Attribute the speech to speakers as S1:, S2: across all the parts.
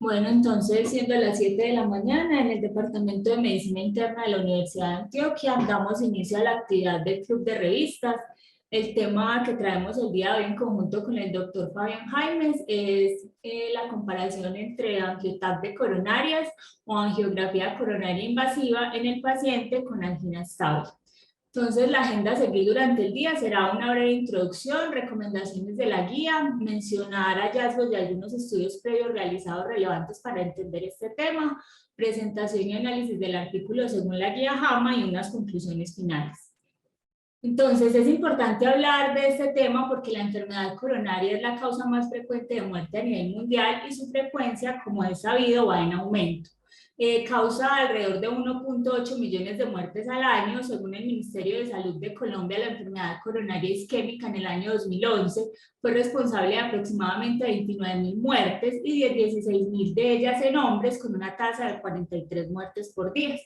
S1: Bueno, entonces, siendo las 7 de la mañana, en el Departamento de Medicina Interna de la Universidad de Antioquia, damos inicio a la actividad del Club de Revistas. El tema que traemos el día de hoy en conjunto con el doctor Fabián Jaimes es la comparación entre angioTAC coronarias o angiografía coronaria invasiva en el paciente con angina estable. Entonces, la agenda a seguir durante el día será una breve introducción, recomendaciones de la guía, mencionar hallazgos de algunos estudios previos realizados relevantes para entender este tema, presentación y análisis del artículo según la guía JAMA y unas conclusiones finales. Entonces, es importante hablar de este tema porque la enfermedad coronaria es la causa más frecuente de muerte a nivel mundial y su frecuencia, como es sabido, va en aumento. Causa alrededor de 1.8 millones de muertes al año. Según el Ministerio de Salud de Colombia, la enfermedad coronaria isquémica en el año 2011 fue responsable de aproximadamente 29.000 muertes y de 16.000 de ellas en hombres, con una tasa de 43 muertes por día.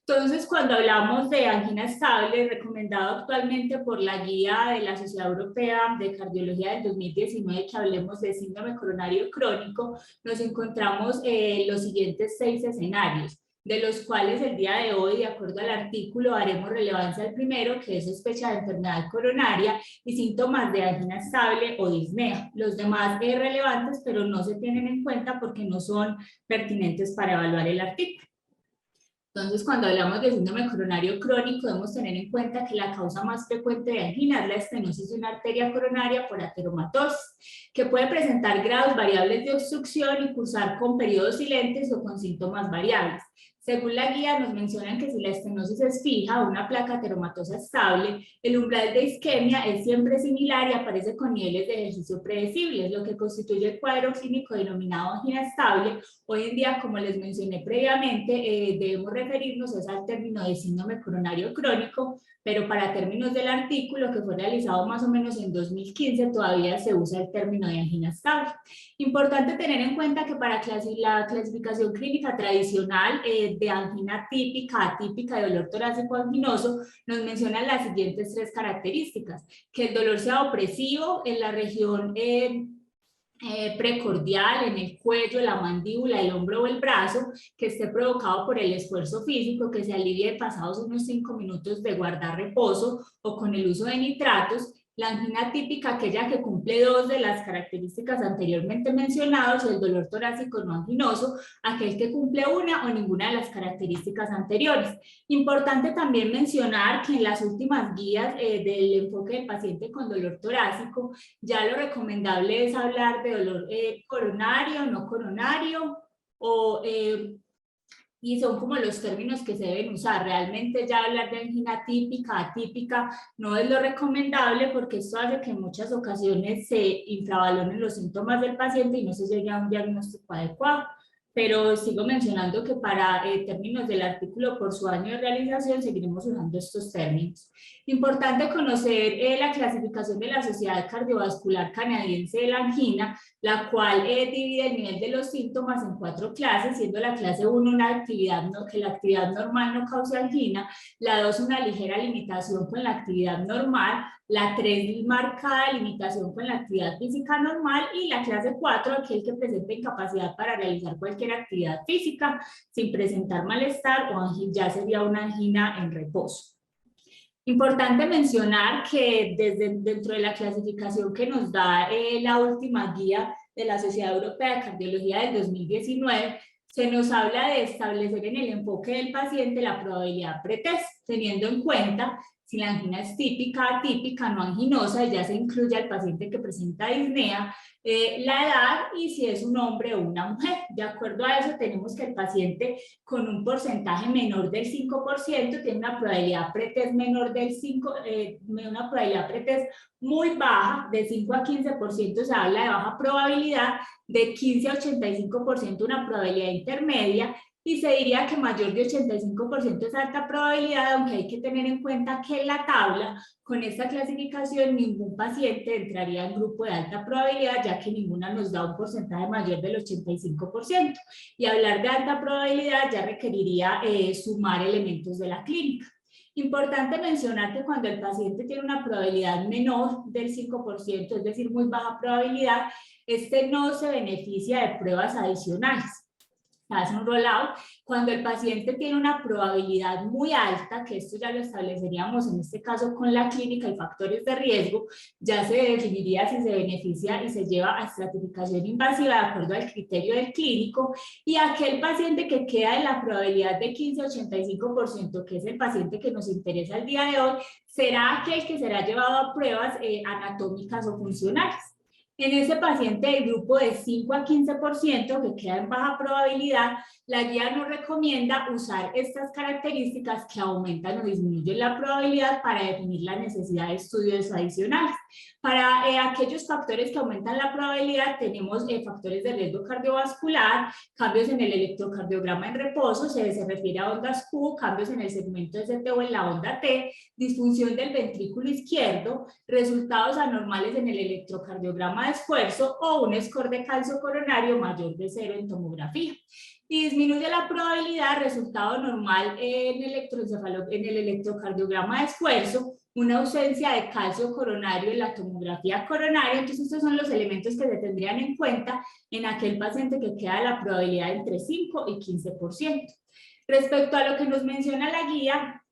S1: Entonces, cuando hablamos de angina estable, recomendado actualmente por la guía de la Sociedad Europea de Cardiología del 2019, que hablemos de síndrome coronario crónico, nos encontramos los siguientes 6 escenarios, de los cuales el día de hoy, de acuerdo al artículo, haremos relevancia al primero, que es sospecha de enfermedad coronaria y síntomas de angina estable o disnea. Los demás relevantes, pero no se tienen en cuenta porque no son pertinentes para evaluar el artículo. Entonces, cuando hablamos de síndrome coronario crónico, debemos tener en cuenta que la causa más frecuente de angina es la estenosis de una arteria coronaria por ateromatosis, que puede presentar grados variables de obstrucción y cursar con periodos silentes o con síntomas variables. Según la guía, nos mencionan que si la estenosis es fija, una placa ateromatosa estable, el umbral de isquemia es siempre similar y aparece con niveles de ejercicio predecibles, lo que constituye el cuadro clínico denominado angina estable. Hoy en día, como les mencioné previamente, debemos referirnos al término de síndrome coronario crónico, pero para términos del artículo, que fue realizado más o menos en 2015, todavía se usa el término de angina estable. Importante tener en cuenta que para la clasificación clínica tradicional de angina típica, atípica y dolor torácico anginoso, nos mencionan las siguientes 3 características: que el dolor sea opresivo en la región precordial, en el cuello, la mandíbula, el hombro o el brazo, que esté provocado por el esfuerzo físico, que se alivie pasados unos 5 minutos de guardar reposo o con el uso de nitratos. La angina típica, aquella que cumple 2 de las características anteriormente mencionadas, y el dolor torácico no anginoso, aquel que cumple una o ninguna de las características anteriores. Importante también mencionar que en las últimas guías del enfoque del paciente con dolor torácico, ya lo recomendable es hablar de dolor coronario, no coronario, y son como los términos que se deben usar. Realmente ya hablar de angina típica, atípica, no es lo recomendable porque esto hace que en muchas ocasiones se infravaloren los síntomas del paciente y no se llegue a un diagnóstico adecuado. Pero sigo mencionando que para términos del artículo por su año de realización seguiremos usando estos términos. Importante conocer la clasificación de la Sociedad Cardiovascular Canadiense de la angina, la cual divide el nivel de los síntomas en 4 clases, siendo la clase 1 una actividad que la actividad normal no causa angina, la 2 una ligera limitación con la actividad normal, la 3 marcada limitación con la actividad física normal y la clase 4 aquel que presenta incapacidad para realizar cualquier actividad física sin presentar malestar o ya sería una angina en reposo. Importante mencionar que dentro de la clasificación que nos da la última guía de la Sociedad Europea de Cardiología del 2019, se nos habla de establecer en el enfoque del paciente la probabilidad pretest, teniendo en cuenta si la angina es típica, atípica, no anginosa, y ya se incluye al paciente que presenta disnea, la edad y si es un hombre o una mujer. De acuerdo a eso, tenemos que el paciente con un porcentaje menor del 5% tiene una probabilidad pretest menor del 5, una probabilidad pretest muy baja, de 5 a 15% se habla de baja probabilidad, de 15 a 85% una probabilidad intermedia, y se diría que mayor de 85% es alta probabilidad, aunque hay que tener en cuenta que en la tabla, con esta clasificación, ningún paciente entraría en grupo de alta probabilidad, ya que ninguna nos da un porcentaje mayor del 85%. Y hablar de alta probabilidad ya requeriría sumar elementos de la clínica. Importante mencionar que cuando el paciente tiene una probabilidad menor del 5%, es decir, muy baja probabilidad, este no se beneficia de pruebas adicionales. hace un rollout. Cuando el paciente tiene una probabilidad muy alta, que esto ya lo estableceríamos en este caso con la clínica y factores de riesgo, ya se definiría si se beneficia y se lleva a estratificación invasiva de acuerdo al criterio del clínico, y aquel paciente que queda en la probabilidad de 15-85%, que es el paciente que nos interesa el día de hoy, será aquel que será llevado a pruebas anatómicas o funcionales. En ese paciente del grupo de 5 a 15% que queda en baja probabilidad, la guía nos recomienda usar estas características que aumentan o disminuyen la probabilidad para definir la necesidad de estudios adicionales. Para aquellos factores que aumentan la probabilidad tenemos factores de riesgo cardiovascular, cambios en el electrocardiograma en reposo, se refiere a ondas Q, cambios en el segmento ST o en la onda T, disfunción del ventrículo izquierdo, resultados anormales en el electrocardiograma de esfuerzo o un score de calcio coronario mayor de 0 en tomografía. Y disminuye la probabilidad, resultado normal en el electrocardiograma de esfuerzo, una ausencia de calcio coronario en la tomografía coronaria. Entonces estos son los elementos que se tendrían en cuenta en aquel paciente que queda la probabilidad entre 5 y 15%. Respecto a lo que nos menciona la guía,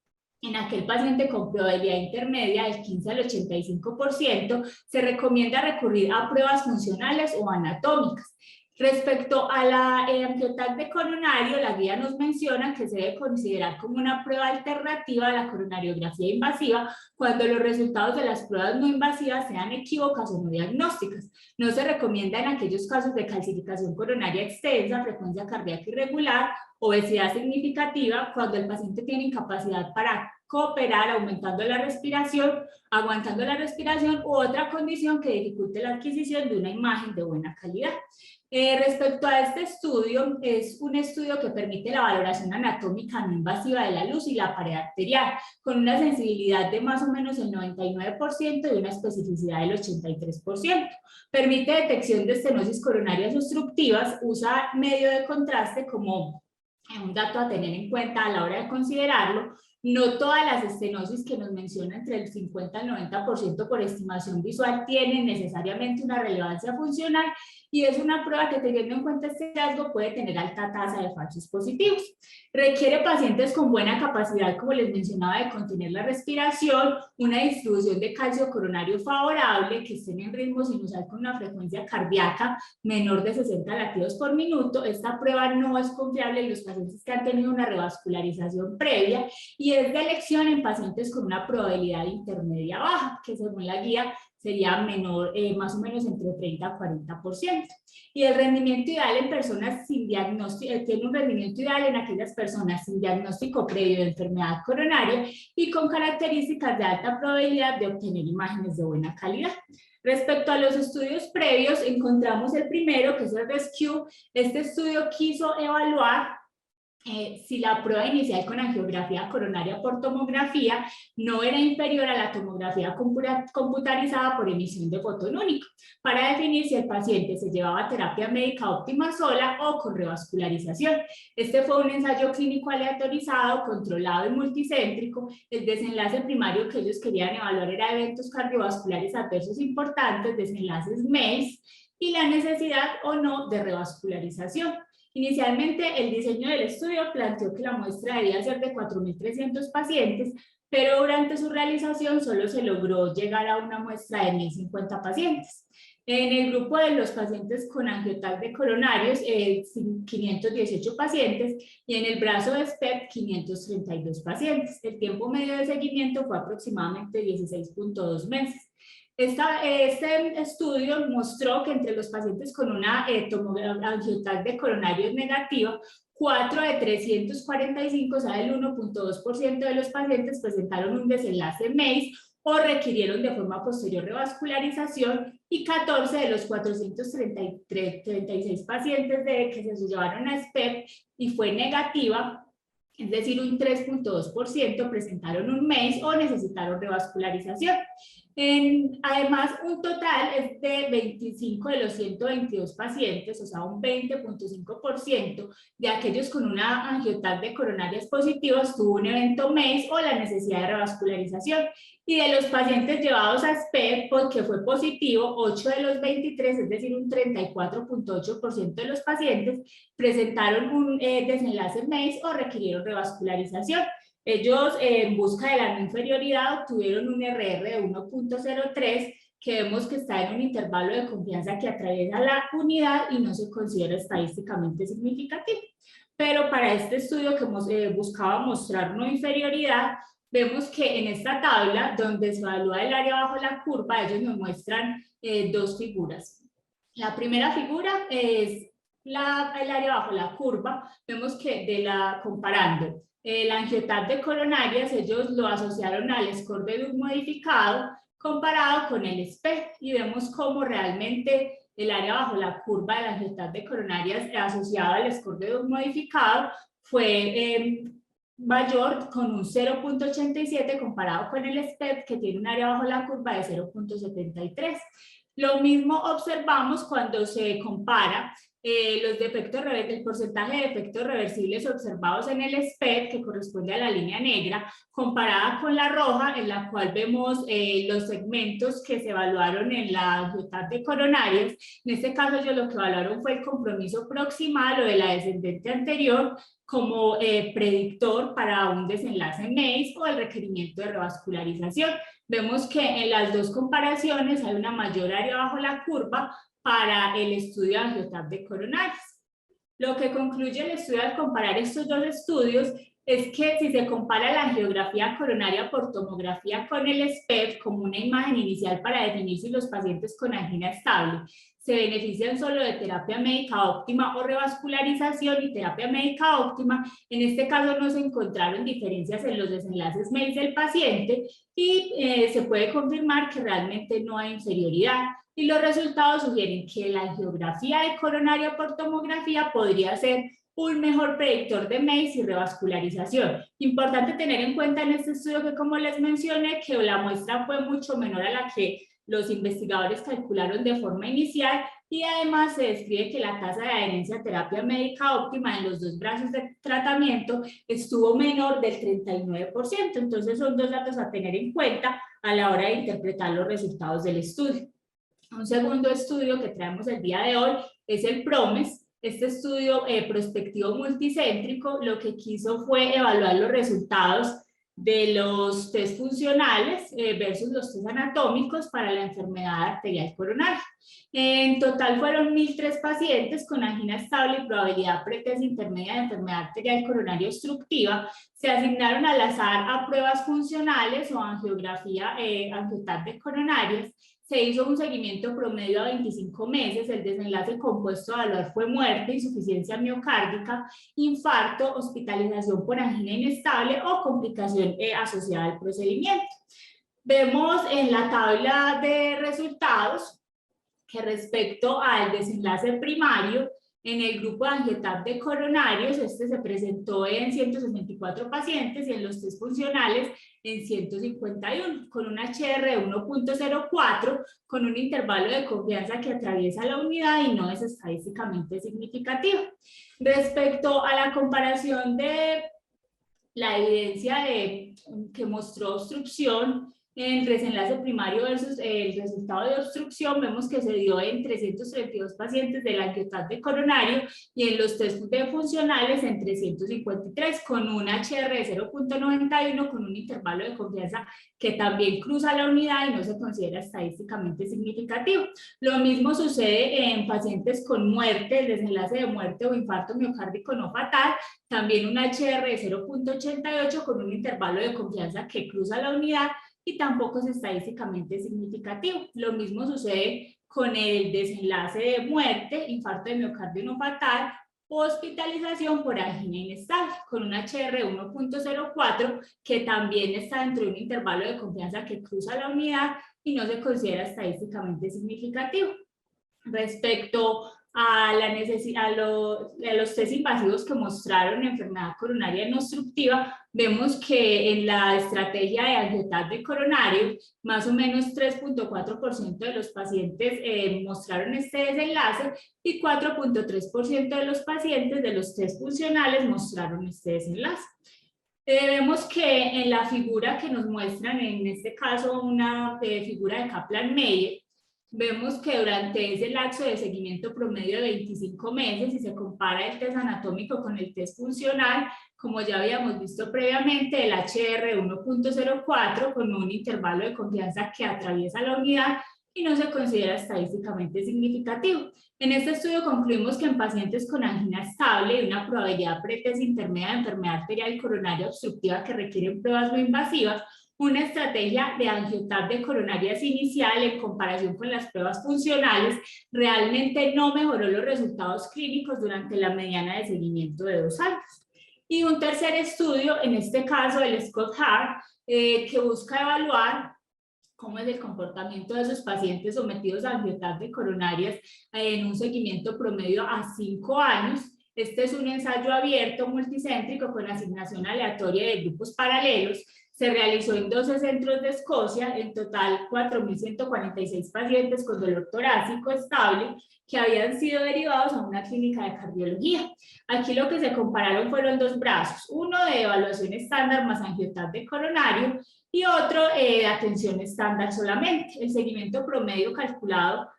S1: en aquel paciente con probabilidad intermedia del 15 al 85%, se recomienda recurrir a pruebas funcionales o anatómicas. Respecto a la angiotac coronario, la guía nos menciona que se debe considerar como una prueba alternativa a la coronariografía invasiva cuando los resultados de las pruebas no invasivas sean equívocas o no diagnósticas. No se recomienda en aquellos casos de calcificación coronaria extensa, frecuencia cardíaca irregular, obesidad significativa, cuando el paciente tiene incapacidad para cooperar aumentando la respiración, aguantando la respiración u otra condición que dificulte la adquisición de una imagen de buena calidad. Respecto a este estudio, es un estudio que permite la valoración anatómica no invasiva de la luz y la pared arterial, con una sensibilidad de más o menos el 99% y una especificidad del 83%. Permite detección de estenosis coronarias obstructivas, usa medio de contraste como un dato a tener en cuenta a la hora de considerarlo. No todas las estenosis que nos menciona entre el 50 al 90% por estimación visual tienen necesariamente una relevancia funcional, y es una prueba que, teniendo en cuenta este hallazgo, puede tener alta tasa de falsos positivos. Requiere pacientes con buena capacidad, como les mencionaba, de contener la respiración, una distribución de calcio coronario favorable, que estén en ritmo sinusal con una frecuencia cardíaca menor de 60 latidos por minuto. Esta prueba no es confiable en los pacientes que han tenido una revascularización previa y es de elección en pacientes con una probabilidad intermedia baja, que según la guía sería menor, más o menos entre 30 a 40%. Y el rendimiento ideal en personas sin diagnóstico, tiene un rendimiento ideal en aquellas personas sin diagnóstico previo de enfermedad coronaria y con características de alta probabilidad de obtener imágenes de buena calidad. Respecto a los estudios previos, encontramos el primero, que es el RESCUE. Este estudio quiso evaluar si la prueba inicial con angiografía coronaria por tomografía no era inferior a la tomografía computarizada por emisión de fotón único, para definir si el paciente se llevaba terapia médica óptima sola o con revascularización. Este fue un ensayo clínico aleatorizado, controlado y multicéntrico. El desenlace primario que ellos querían evaluar era eventos cardiovasculares adversos importantes, desenlaces MACE, y la necesidad o no de revascularización. Inicialmente, el diseño del estudio planteó que la muestra debía ser de 4.300 pacientes, pero durante su realización solo se logró llegar a una muestra de 1.050 pacientes. En el grupo de los pacientes con angiotac de coronarios, 518 pacientes, y en el brazo de STEP, 532 pacientes. El tiempo medio de seguimiento fue aproximadamente 16.2 meses. Este estudio mostró que entre los pacientes con una angiotac de coronarios negativa, 4 de 345, o sea, el 1.2% de los pacientes presentaron un desenlace MACE o requirieron de forma posterior revascularización, y 14 de los 436 pacientes que se llevaron a SPEP y fue negativa, es decir, un 3.2% presentaron un MACE o necesitaron revascularización. Además, un total es de 25 de los 122 pacientes, o sea, un 20.5% de aquellos con una angiotat de coronarias positivas tuvo un evento MACE o la necesidad de revascularización. Y de los pacientes llevados a SPED, porque fue positivo, 8 de los 23, es decir, un 34.8% de los pacientes presentaron un desenlace MACE o requirieron revascularización. Ellos, en busca de la no inferioridad, obtuvieron un RR de 1.03, que vemos que está en un intervalo de confianza que atraviesa la unidad y no se considera estadísticamente significativo. Pero para este estudio que buscaba mostrar no inferioridad, vemos que en esta tabla, donde se evalúa el área bajo la curva, ellos nos muestran dos figuras. La primera figura es el área bajo la curva. Vemos que comparando la angiotat de coronarias, ellos lo asociaron al score de Duke modificado comparado con el SPED, y vemos cómo realmente el área bajo la curva de la angiotat de coronarias asociada al score de Duke modificado fue mayor, con un 0.87 comparado con el SPED, que tiene un área bajo la curva de 0.73. Lo mismo observamos cuando se compara el porcentaje de efectos reversibles observados en el SPED, que corresponde a la línea negra, comparada con la roja, en la cual vemos los segmentos que se evaluaron en la angiotat de coronarias. En este caso, ellos lo que evaluaron fue el compromiso proximal o de la descendente anterior como predictor para un desenlace MACE o el requerimiento de revascularización. Vemos que en las dos comparaciones hay una mayor área bajo la curva para el estudio de angiotat de coronarias. Lo que concluye el estudio al comparar estos dos estudios es que si se compara la angiografía coronaria por tomografía con el SPED como una imagen inicial para definir si los pacientes con angina estable se benefician solo de terapia médica óptima o revascularización y terapia médica óptima, en este caso no se encontraron diferencias en los desenlaces MACE del paciente y se puede confirmar que realmente no hay inferioridad. Y los resultados sugieren que la angiografía de coronaria por tomografía podría ser un mejor predictor de MACE y revascularización. Importante tener en cuenta en este estudio que, como les mencioné, que la muestra fue mucho menor a la que los investigadores calcularon de forma inicial, y además se describe que la tasa de adherencia a terapia médica óptima en los dos brazos de tratamiento estuvo menor del 39%. Entonces son dos datos a tener en cuenta a la hora de interpretar los resultados del estudio. Un segundo estudio que traemos el día de hoy es el PROMES. Este estudio prospectivo multicéntrico lo que quiso fue evaluar los resultados de los test funcionales versus los test anatómicos para la enfermedad arterial coronaria. En total fueron 1.003 pacientes con angina estable y probabilidad pretest intermedia de enfermedad arterial coronaria obstructiva. Se asignaron al azar a pruebas funcionales o angiografía, angiotat de coronarias. Se hizo un seguimiento promedio a 25 meses, el desenlace compuesto a evaluar fue muerte, insuficiencia miocárdica, infarto, hospitalización por angina inestable o complicación asociada al procedimiento. Vemos en la tabla de resultados que respecto al desenlace primario, en el grupo de angiotat de coronarios, este se presentó en 164 pacientes y en los test funcionales en 151, con un HR de 1.04, con un intervalo de confianza que atraviesa la unidad y no es estadísticamente significativo. Respecto a la comparación de la evidencia que mostró obstrucción, en el desenlace primario versus el resultado de obstrucción, vemos que se dio en 332 pacientes de la angiotat de coronario y en los test funcionales en 353, con un HR de 0.91, con un intervalo de confianza que también cruza la unidad y no se considera estadísticamente significativo. Lo mismo sucede en pacientes con muerte, el desenlace de muerte o infarto miocárdico no fatal, también un HR de 0.88 con un intervalo de confianza que cruza la unidad y tampoco es estadísticamente significativo. Lo mismo sucede con el desenlace de muerte, infarto de miocardio no fatal, hospitalización por angina inestable, con un HR de 1.04 que también está dentro de un intervalo de confianza que cruza la unidad y no se considera estadísticamente significativo. Respecto a los test invasivos que mostraron enfermedad coronaria no obstructiva, vemos que en la estrategia de angiotac coronario, más o menos 3.4% de los pacientes mostraron este desenlace y 4.3% de los pacientes de los test funcionales mostraron este desenlace. Vemos que en la figura que nos muestran, en este caso una figura de Kaplan-Meier, vemos que durante ese lapso de seguimiento promedio de 25 meses, si se compara el test anatómico con el test funcional, como ya habíamos visto previamente, el HR 1.04 con un intervalo de confianza que atraviesa la unidad y no se considera estadísticamente significativo. En este estudio concluimos que en pacientes con angina estable y una probabilidad pretest intermedia de enfermedad arterial coronaria obstructiva que requieren pruebas no invasivas, una estrategia de angiotac de coronarias inicial en comparación con las pruebas funcionales realmente no mejoró los resultados clínicos durante la mediana de seguimiento de 2 años. Y un tercer estudio, en este caso el Scott Hart, que busca evaluar cómo es el comportamiento de esos pacientes sometidos a angiotac de coronarias en un seguimiento promedio a 5 años. Este es un ensayo abierto multicéntrico con asignación aleatoria de grupos paralelos. Se realizó en 12 centros de Escocia, en total 4.146 pacientes con dolor torácico estable que habían sido derivados a una clínica de cardiología. Aquí lo que se compararon fueron 2 brazos, uno de evaluación estándar más angiotac de coronario y otro de atención estándar solamente. El seguimiento promedio calculado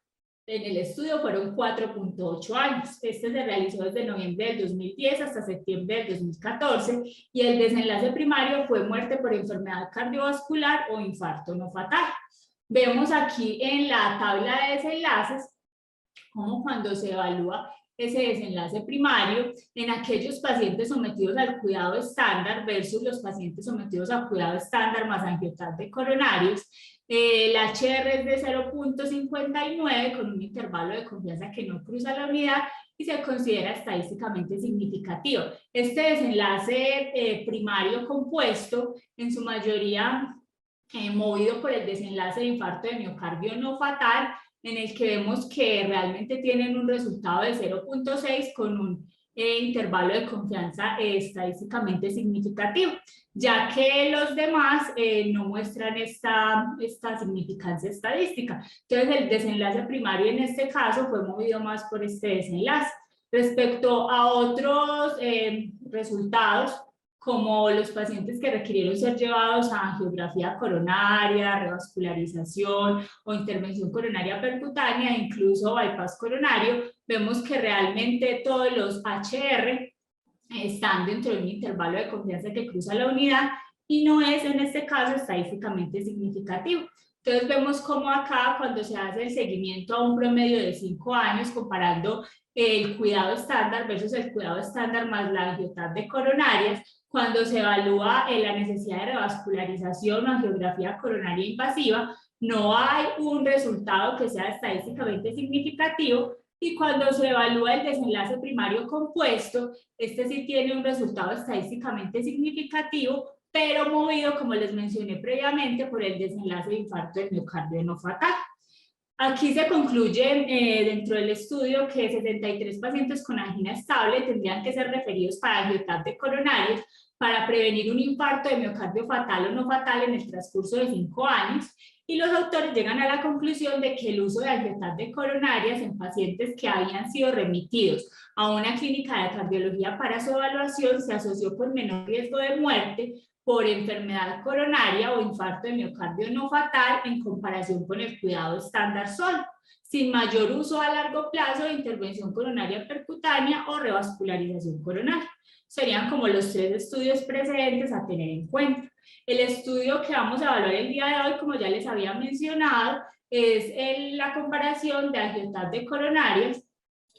S1: en el estudio fueron 4.8 años. Este se realizó desde noviembre del 2010 hasta septiembre del 2014 y el desenlace primario fue muerte por enfermedad cardiovascular o infarto no fatal. Vemos aquí en la tabla de desenlaces como cuando se evalúa ese desenlace primario en aquellos pacientes sometidos al cuidado estándar versus los pacientes sometidos al cuidado estándar más angiotac de coronarios. El HR es de 0.59 con un intervalo de confianza que no cruza la unidad y se considera estadísticamente significativo. Este desenlace primario compuesto, en su mayoría movido por el desenlace de infarto de miocardio no fatal, en el que vemos que realmente tienen un resultado de 0.6 con un intervalo de confianza estadísticamente significativo, ya que los demás no muestran esta significancia estadística. Entonces el desenlace primario en este caso fue movido más por este desenlace. Respecto a otros resultados, como los pacientes que requirieron ser llevados a angiografía coronaria, revascularización o intervención coronaria percutánea, incluso bypass coronario, vemos que realmente todos los HR están dentro de un intervalo de confianza que cruza la unidad y no es en este caso estadísticamente significativo. Entonces vemos cómo acá cuando se hace el seguimiento a un promedio de 5 años comparando el cuidado estándar versus el cuidado estándar más la angiotac de coronarias, cuando se evalúa la necesidad de revascularización o angiografía coronaria invasiva, no hay un resultado que sea estadísticamente significativo, y cuando se evalúa el desenlace primario compuesto, este sí tiene un resultado estadísticamente significativo, pero movido, como les mencioné previamente, por el desenlace de infarto del miocardio no fatal. Aquí se concluye dentro del estudio que 73 pacientes con angina estable tendrían que ser referidos para angiotac de coronarios para prevenir un infarto de miocardio fatal o no fatal en el transcurso de 5 años, y los autores llegan a la conclusión de que el uso de angiotac de coronarias en pacientes que habían sido remitidos a una clínica de cardiología para su evaluación se asoció con menor riesgo de muerte por enfermedad coronaria o infarto de miocardio no fatal en comparación con el cuidado estándar solo, sin mayor uso a largo plazo de intervención coronaria percutánea o revascularización coronaria. Serían como los 3 estudios precedentes a tener en cuenta. El estudio que vamos a evaluar el día de hoy, como ya les había mencionado, es la comparación de angiotac de coronarias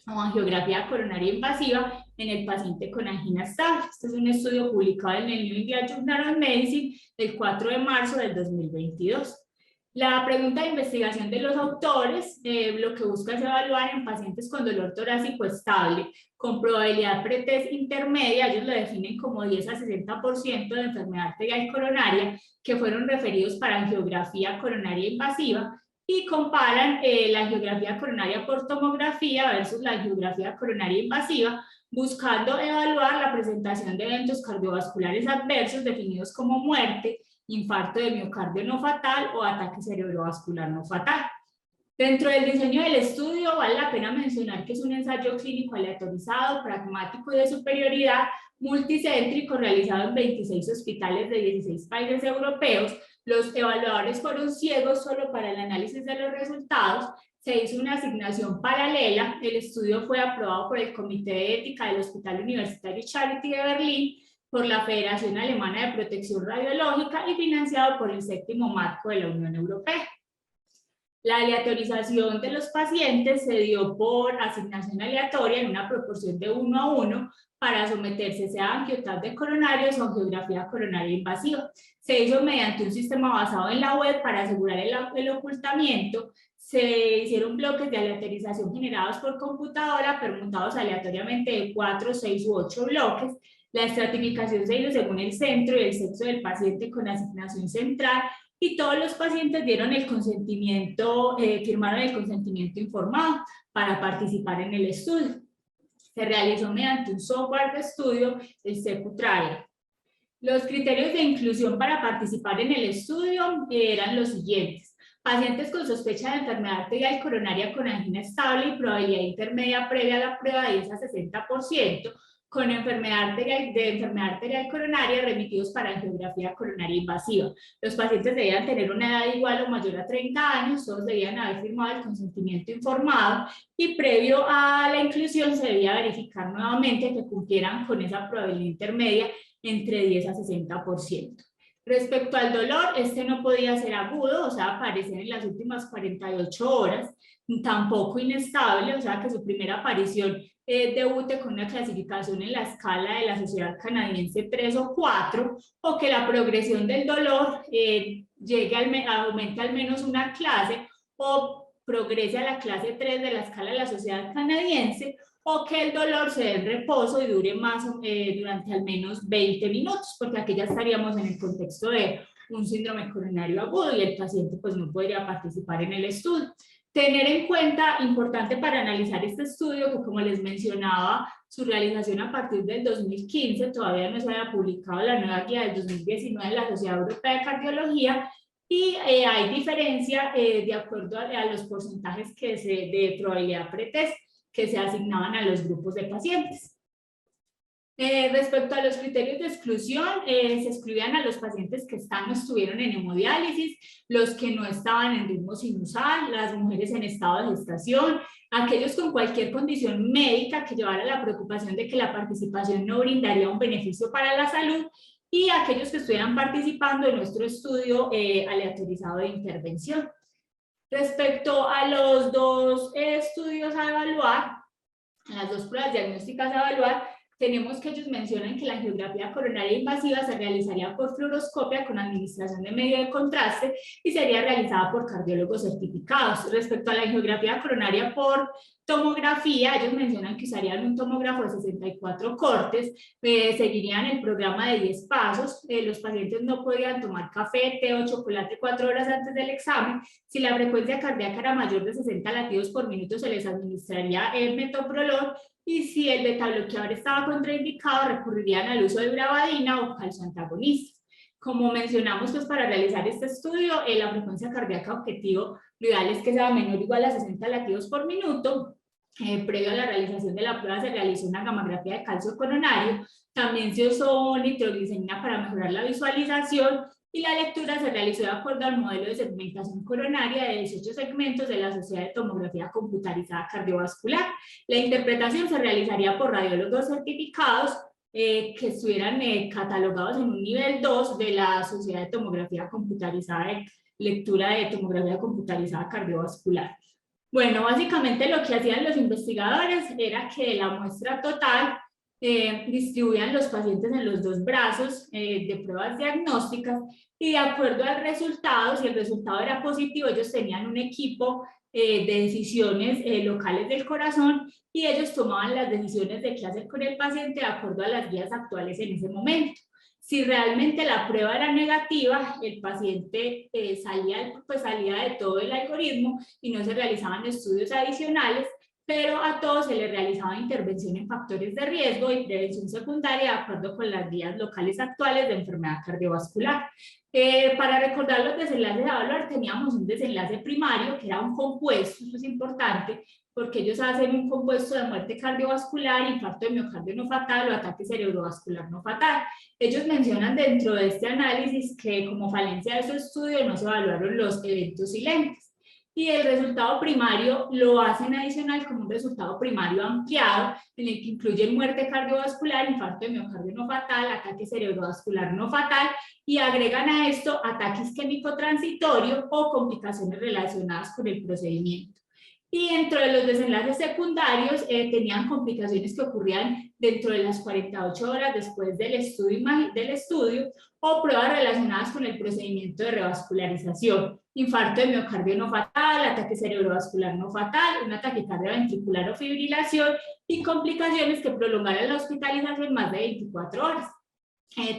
S1: o angiografía coronaria invasiva en el paciente con angina estable. Este es un estudio publicado en el New England Journal of Medicine del 4 de marzo del 2022. La pregunta de investigación de los autores lo que busca es evaluar en pacientes con dolor torácico estable, con probabilidad pretest intermedia, ellos lo definen como 10 a 60% de enfermedad arterial coronaria, que fueron referidos para angiografía coronaria invasiva, y comparan la angiografía coronaria por tomografía versus la angiografía coronaria invasiva, buscando evaluar la presentación de eventos cardiovasculares adversos definidos como muerte, infarto de miocardio no fatal o ataque cerebrovascular no fatal. Dentro del diseño del estudio vale la pena mencionar que es un ensayo clínico aleatorizado, pragmático y de superioridad, multicéntrico, realizado en 26 hospitales de 16 países europeos. Los evaluadores fueron ciegos solo para el análisis de los resultados. Se hizo una asignación paralela. El estudio fue aprobado por el Comité de Ética del Hospital Universitario Charité de Berlín, por la Federación Alemana de Protección Radiológica y financiado por el séptimo marco de la Unión Europea. La aleatorización de los pacientes se dio por asignación aleatoria en una proporción de 1 a 1 para someterse sea a angioTAC de coronarios o angiografía coronaria invasiva. Se hizo mediante un sistema basado en la web para asegurar el ocultamiento. Se hicieron bloques de aleatorización generados por computadora, permutados aleatoriamente de 4, 6 u 8 bloques. La estratificación se hizo según el centro y el sexo del paciente con asignación central, y todos los pacientes dieron el consentimiento, firmaron el consentimiento informado para participar en el estudio. Se realizó mediante un software de estudio, el CEPU-Trial. Los criterios de inclusión para participar en el estudio eran los siguientes: pacientes con sospecha de enfermedad arterial coronaria con angina estable y probabilidad intermedia previa a la prueba de 10 a 60%, con enfermedad arterial coronaria remitidos para angiografía coronaria invasiva. Los pacientes debían tener una edad igual o mayor a 30 años, todos debían haber firmado el consentimiento informado y previo a la inclusión se debía verificar nuevamente que cumplieran con esa probabilidad intermedia entre 10 a 60%. Respecto al dolor, este no podía ser agudo, o sea, aparecer en las últimas 48 horas, tampoco inestable, o sea, que su primera aparición debute con una clasificación en la escala de la Sociedad Canadiense 3 o 4, o que la progresión del dolor aumente al menos una clase, o progrese a la clase 3 de la escala de la Sociedad Canadiense, o que el dolor se dé en reposo y dure durante al menos 20 minutos, porque aquí ya estaríamos en el contexto de un síndrome coronario agudo y el paciente pues no podría participar en el estudio. Tener en cuenta, importante para analizar este estudio, que como les mencionaba, su realización a partir del 2015, todavía no se había publicado la nueva guía del 2019 de la Sociedad Europea de Cardiología, y hay diferencia de acuerdo a los porcentajes de probabilidad pretest que se asignaban a los grupos de pacientes. Respecto a los criterios de exclusión, se excluían a los pacientes que están o estuvieron en hemodiálisis, los que no estaban en ritmo sinusal, las mujeres en estado de gestación, aquellos con cualquier condición médica que llevara la preocupación de que la participación no brindaría un beneficio para la salud, y aquellos que estuvieran participando en nuestro estudio aleatorizado de intervención. Respecto a los dos estudios a evaluar, las dos pruebas diagnósticas a evaluar, tenemos que ellos mencionan que la angiografía coronaria invasiva se realizaría por fluoroscopia con administración de medio de contraste y sería realizada por cardiólogos certificados. Respecto a la angiografía coronaria por tomografía, ellos mencionan que usarían un tomógrafo de 64 cortes, seguirían el programa de 10 pasos, los pacientes no podían tomar café, té o chocolate 4 horas antes del examen. Si la frecuencia cardíaca era mayor de 60 latidos por minuto, se les administraría el metoprolol, y si el betabloqueador estaba contraindicado, recurrirían al uso de bravadina o calcioantagonistas. Como mencionamos, pues para realizar este estudio, la frecuencia cardíaca objetivo, lo ideal es que sea menor o igual a 60 latidos por minuto. Previo a la realización de la prueba se realizó una gamografía de calcio coronario, también se usó nitroglicerina para mejorar la visualización, y la lectura se realizó de acuerdo al modelo de segmentación coronaria de 18 segmentos de la Sociedad de Tomografía Computarizada Cardiovascular. La interpretación se realizaría por radiólogos certificados que estuvieran catalogados en un nivel 2 de la Sociedad de Tomografía Computarizada de lectura de tomografía computarizada cardiovascular. Bueno, básicamente lo que hacían los investigadores era que la muestra total distribuían los pacientes en los dos brazos de pruebas diagnósticas, y de acuerdo al resultado, si el resultado era positivo, ellos tenían un equipo de decisiones locales del corazón, y ellos tomaban las decisiones de qué hacer con el paciente de acuerdo a las guías actuales en ese momento. Si realmente la prueba era negativa, el paciente salía de todo el algoritmo y no se realizaban estudios adicionales, pero a todos se les realizaba intervención en factores de riesgo y prevención secundaria de acuerdo con las guías locales actuales de enfermedad cardiovascular. Para recordar los desenlaces a evaluar, teníamos un desenlace primario que era un compuesto, eso es importante, porque ellos hacen un compuesto de muerte cardiovascular, infarto de miocardio no fatal o ataque cerebrovascular no fatal. Ellos mencionan dentro de este análisis que como falencia de su estudio no se evaluaron los eventos silentes. Y el resultado primario lo hacen adicional como un resultado primario ampliado, en el que incluyen muerte cardiovascular, infarto de miocardio no fatal, ataque cerebrovascular no fatal, y agregan a esto ataque isquémico transitorio o complicaciones relacionadas con el procedimiento. Y dentro de los desenlaces secundarios tenían complicaciones que ocurrían dentro de las 48 horas después del estudio o pruebas relacionadas con el procedimiento de revascularización, infarto de miocardio no fatal, ataque cerebrovascular no fatal, una taquicardia ventricular o fibrilación y complicaciones que prolongaran la hospitalización más de 24 horas.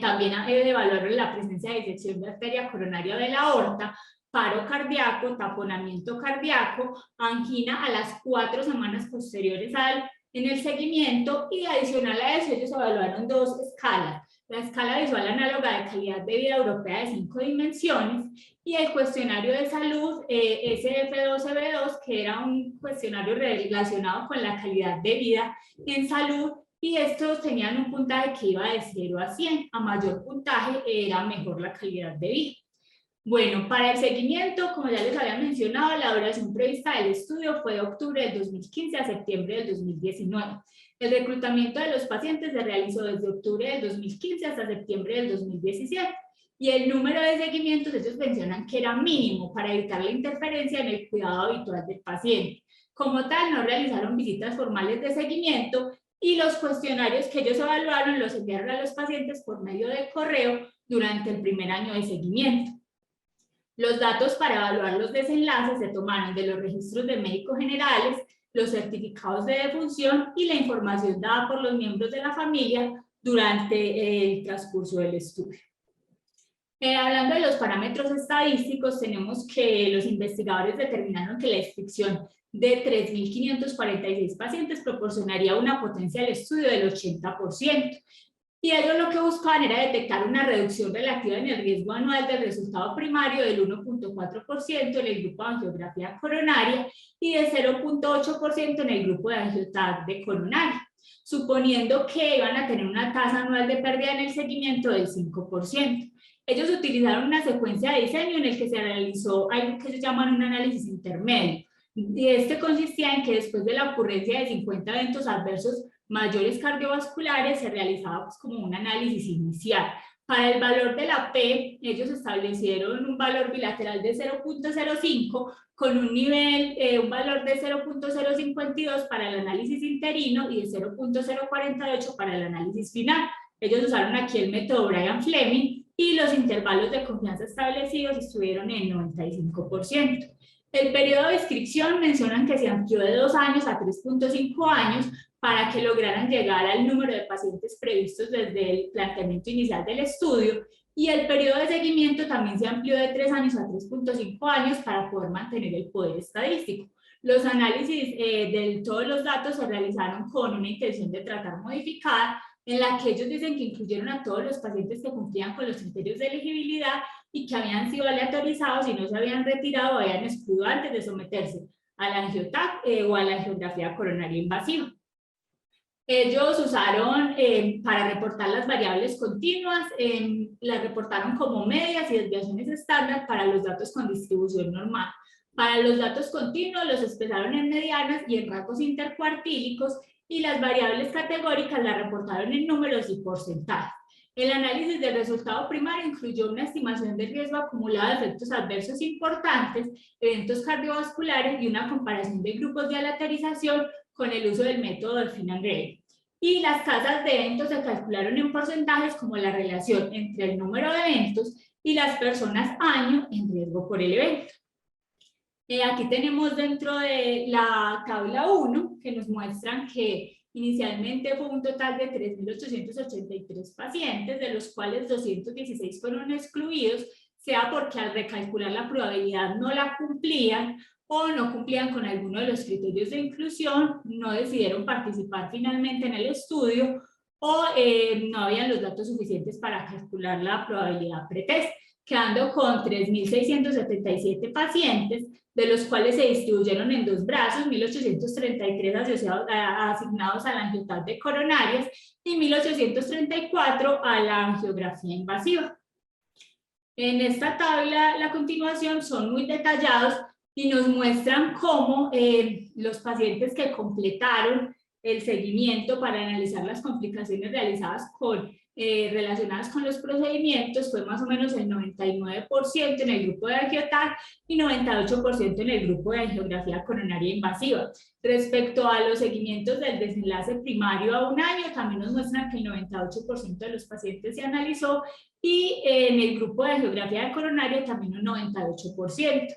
S1: También evaluaron la presencia de disección de arteria coronaria de la aorta, paro cardíaco, taponamiento cardíaco, angina a las 4 semanas posteriores en el seguimiento, y adicional a eso ellos evaluaron dos escalas: la escala visual análoga de calidad de vida europea de 5 dimensiones y el cuestionario de salud SF12B2, que era un cuestionario relacionado con la calidad de vida en salud, y estos tenían un puntaje que iba de 0 a 100, a mayor puntaje era mejor la calidad de vida. Bueno, para el seguimiento, como ya les había mencionado, la duración prevista del estudio fue de octubre del 2015 a septiembre del 2019. El reclutamiento de los pacientes se realizó desde octubre del 2015 hasta septiembre del 2017. Y el número de seguimientos, ellos mencionan que era mínimo para evitar la interferencia en el cuidado habitual del paciente. Como tal, no realizaron visitas formales de seguimiento y los cuestionarios que ellos evaluaron los enviaron a los pacientes por medio de correo durante el primer año de seguimiento. Los datos para evaluar los desenlaces se tomaron de los registros de médicos generales, los certificados de defunción y la información dada por los miembros de la familia durante el transcurso del estudio. Hablando de los parámetros estadísticos, tenemos que los investigadores determinaron que la inscripción de 3.546 pacientes proporcionaría una potencia del estudio del 80%. Y ellos lo que buscaban era detectar una reducción relativa en el riesgo anual del resultado primario del 1.4% en el grupo de angiografía coronaria y de 0.8% en el grupo de angioTAC de coronaria, suponiendo que iban a tener una tasa anual de pérdida en el seguimiento del 5%. Ellos utilizaron una secuencia de diseño en el que se realizó algo que se llama un análisis intermedio. Y este consistía en que después de la ocurrencia de 50 eventos adversos mayores cardiovasculares se realizaba como un análisis inicial. Para el valor de la P, ellos establecieron un valor bilateral de 0.05 con un valor de 0.052 para el análisis interino y de 0.048 para el análisis final. Ellos usaron aquí el método Bryan-Fleming y los intervalos de confianza establecidos estuvieron en 95%. El periodo de inscripción mencionan que se amplió de 2 años a 3.5 años para que lograran llegar al número de pacientes previstos desde el planteamiento inicial del estudio, y el periodo de seguimiento también se amplió de 3 años a 3.5 años para poder mantener el poder estadístico. Los análisis de todos los datos se realizaron con una intención de tratar modificada, en la que ellos dicen que incluyeron a todos los pacientes que cumplían con los criterios de elegibilidad y que habían sido aleatorizados y no se habían retirado o habían excluido antes de someterse a la angioTAC o a la angiografía coronaria invasiva. Ellos usaron para reportar las variables continuas, las reportaron como medias y desviaciones estándar para los datos con distribución normal. Para los datos continuos los expresaron en medianas y en rasgos intercuartílicos, y las variables categóricas las reportaron en números y porcentajes. El análisis del resultado primario incluyó una estimación del riesgo acumulado de efectos adversos importantes, eventos cardiovasculares y una comparación de grupos de aleatorización con el uso del método Delfin-Gray. Y las tasas de eventos se calcularon en porcentajes como la relación entre el número de eventos y las personas año en riesgo por el evento. Aquí tenemos dentro de la tabla 1 que nos muestran que Inicialmente fue un total de 3.883 pacientes, de los cuales 216 fueron excluidos, sea porque al recalcular la probabilidad no la cumplían o no cumplían con alguno de los criterios de inclusión, no decidieron participar finalmente en el estudio o no habían los datos suficientes para calcular la probabilidad pretest, quedando con 3.677 pacientes, de los cuales se distribuyeron en dos brazos, 1.833 asignados a la angiopatía coronarias y 1.834 a la angiografía invasiva. En esta tabla, la continuación, son muy detallados y nos muestran cómo los pacientes que completaron el seguimiento para analizar las complicaciones realizadas relacionadas con los procedimientos fue más o menos el 99% en el grupo de angioTAC y 98% en el grupo de angiografía coronaria invasiva. Respecto a los seguimientos del desenlace primario a un año, también nos muestran que el 98% de los pacientes se analizó y en el grupo de angiografía coronaria también un 98%.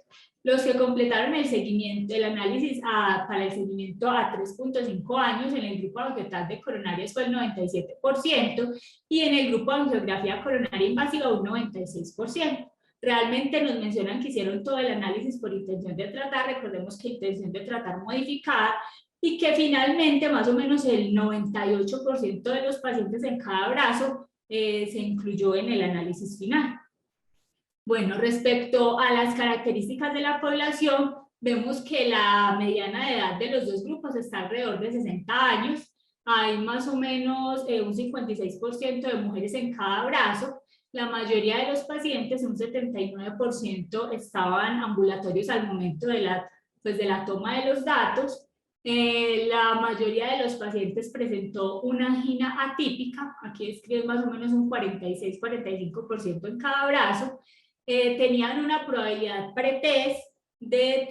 S1: Los que completaron el seguimiento, el análisis para el seguimiento a 3.5 años en el grupo angiotal de coronarias fue el 97% y en el grupo de angiografía coronaria invasiva un 96%. Realmente nos mencionan que hicieron todo el análisis por intención de tratar, recordemos que intención de tratar modificada, y que finalmente más o menos el 98% de los pacientes en cada brazo se incluyó en el análisis final. Bueno, respecto a las características de la población, vemos que la mediana de edad de los dos grupos está alrededor de 60 años. Hay más o menos un 56% de mujeres en cada brazo. La mayoría de los pacientes, un 79%, estaban ambulatorios al momento de la toma de los datos. La mayoría de los pacientes presentó una angina atípica, aquí escribe más o menos un 46-45% en cada brazo. Tenían una probabilidad pretest de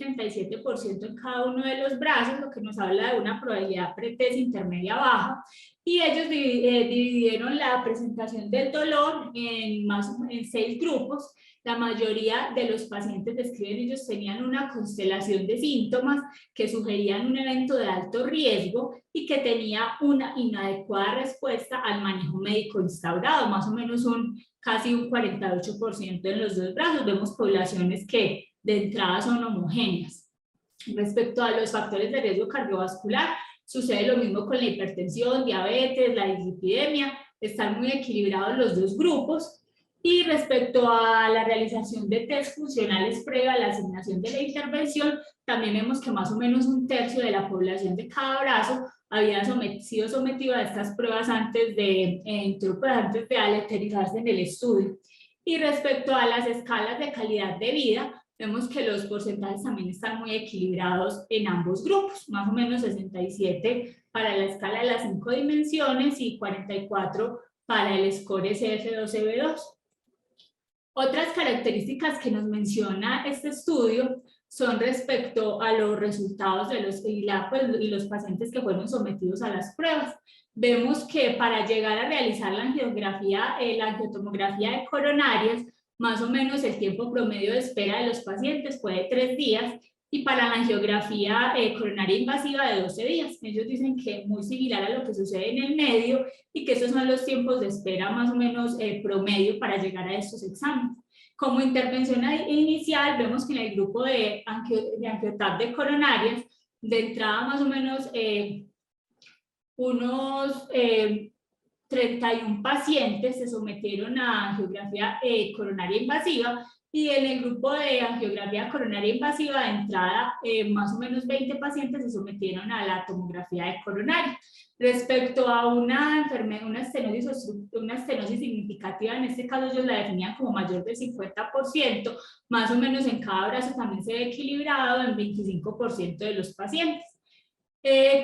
S1: 36-37% en cada uno de los brazos, lo que nos habla de una probabilidad pretest intermedia baja, y ellos dividieron la presentación del dolor en 6 grupos. La mayoría de los pacientes describen ellos tenían una constelación de síntomas que sugerían un evento de alto riesgo y que tenía una inadecuada respuesta al manejo médico instaurado, más o menos casi un 48% en los dos brazos. Vemos poblaciones que de entrada son homogéneas. Respecto a los factores de riesgo cardiovascular, sucede lo mismo con la hipertensión, diabetes, la dislipidemia, están muy equilibrados los dos grupos. Y respecto a la realización de test funcionales previa a la asignación de la intervención, también vemos que más o menos un tercio de la población de cada brazo había sido sometido a estas pruebas antes de aleatorizarse en el estudio. Y respecto a las escalas de calidad de vida, vemos que los porcentajes también están muy equilibrados en ambos grupos, más o menos 67 para la escala de las 5 dimensiones y 44 para el score SF2-EB2. Otras características que nos menciona este estudio son respecto a los resultados de los pacientes que fueron sometidos a las pruebas. Vemos que para llegar a realizar la angiotomografía de coronarias, más o menos el tiempo promedio de espera de los pacientes fue de 3 días, y para la angiografía coronaria invasiva de 12 días. Ellos dicen que muy similar a lo que sucede en el medio y que esos son los tiempos de espera más o menos promedio para llegar a estos exámenes. Como intervención inicial, vemos que en el grupo de angioTAC de coronarias, de entrada más o menos unos 31 pacientes se sometieron a angiografía coronaria invasiva, y en el grupo de angiografía coronaria invasiva de entrada más o menos 20 pacientes se sometieron a la tomografía de coronaria. Respecto a una estenosis significativa, en este caso ellos la definían como mayor del 50%, más o menos en cada brazo también se ve equilibrado en 25% de los pacientes.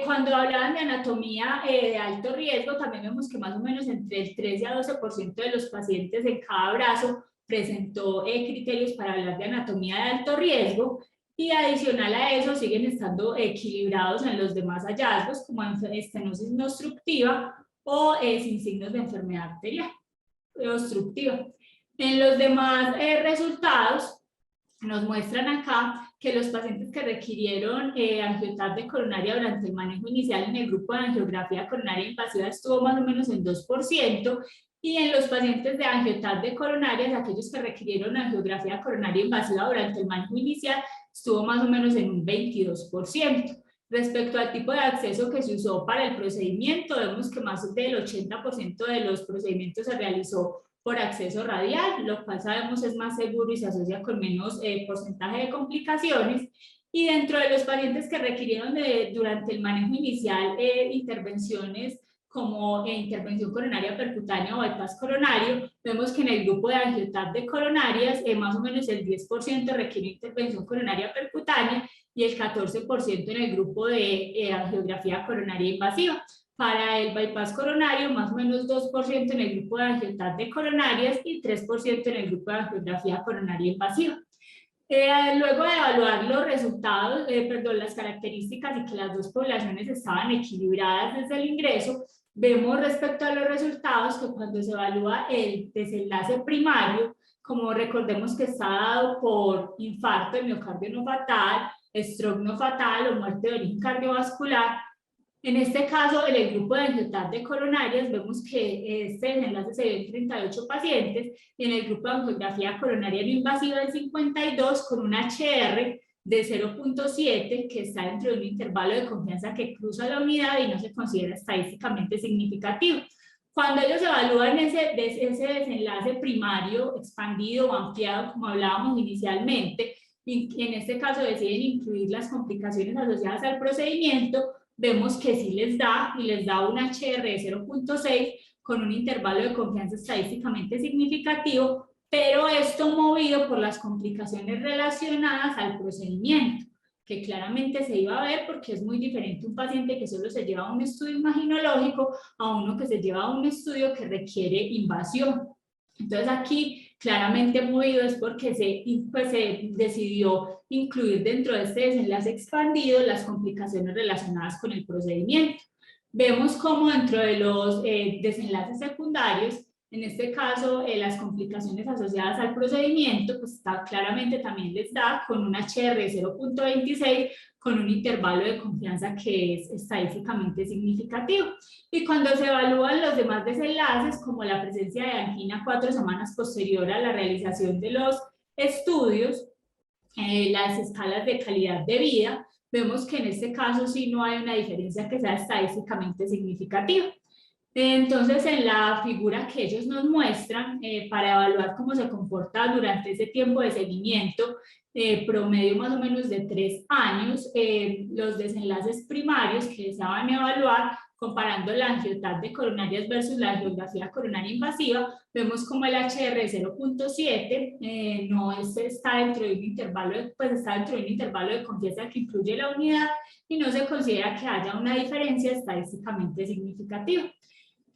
S1: Cuando hablaban de anatomía de alto riesgo, también vemos que más o menos entre el 13 a 12% de los pacientes en cada brazo presentó criterios para hablar de anatomía de alto riesgo, y adicional a eso siguen estando equilibrados en los demás hallazgos, como estenosis no obstructiva o sin signos de enfermedad arterial obstructiva. En los demás resultados, nos muestran acá que los pacientes que requirieron angiotardia coronaria durante el manejo inicial en el grupo de angiografía coronaria invasiva estuvo más o menos en 2%, y en los pacientes de angiotardia coronaria, aquellos que requirieron angiografía coronaria invasiva durante el manejo inicial, estuvo más o menos en un 22%. Respecto al tipo de acceso que se usó para el procedimiento, vemos que más del 80% de los procedimientos se realizó por acceso radial, lo cual sabemos es más seguro y se asocia con menos porcentaje de complicaciones. Y dentro de los pacientes que requirieron durante el manejo inicial intervenciones como intervención coronaria percutánea o bypass coronario, vemos que en el grupo de angiotardia coronarias más o menos el 10% requiere intervención coronaria percutánea y el 14% en el grupo de angiografía coronaria invasiva. Para el bypass coronario, más o menos 2% en el grupo de angiotardia coronarias y 3% en el grupo de angiografía coronaria invasiva. Luego de evaluar los resultados, las características y que las dos poblaciones estaban equilibradas desde el ingreso, vemos respecto a los resultados que cuando se evalúa el desenlace primario, como recordemos que está dado por infarto de miocardio no fatal, stroke no fatal o muerte de origen cardiovascular, en este caso, en el grupo de angiotardia coronarias, vemos que este desenlace se dio en 38 pacientes y en el grupo de angiografía coronaria no invasiva en 52 con un HR de 0.7 que está dentro de un intervalo de confianza que cruza la unidad y no se considera estadísticamente significativo. Cuando ellos evalúan ese desenlace primario expandido o ampliado, como hablábamos inicialmente, y en este caso deciden incluir las complicaciones asociadas al procedimiento, vemos que sí les da, y les da un HR de 0.6 con un intervalo de confianza estadísticamente significativo, pero esto movido por las complicaciones relacionadas al procedimiento, que claramente se iba a ver porque es muy diferente un paciente que solo se lleva a un estudio imaginológico a uno que se lleva a un estudio que requiere invasión. Entonces aquí claramente movido es porque se decidió incluir dentro de este desenlace expandido las complicaciones relacionadas con el procedimiento. Vemos cómo dentro de los desenlaces secundarios, en este caso las complicaciones asociadas al procedimiento, pues está, claramente también les da con un HR de 0.26 con un intervalo de confianza que es estadísticamente significativo. Y cuando se evalúan los demás desenlaces, como la presencia de angina 4 semanas posterior a la realización de los estudios, las escalas de calidad de vida, vemos que en este caso sí no hay una diferencia que sea estadísticamente significativa. Entonces, en la figura que ellos nos muestran, para evaluar cómo se comporta durante ese tiempo de seguimiento, promedio más o menos de 3 años, los desenlaces primarios que deseaban evaluar, comparando la angiotardia coronarias versus la angiografía coronaria invasiva, vemos como el HR de 0.7 no está dentro de un intervalo, pues está dentro de un intervalo de confianza que incluye la unidad y no se considera que haya una diferencia estadísticamente significativa.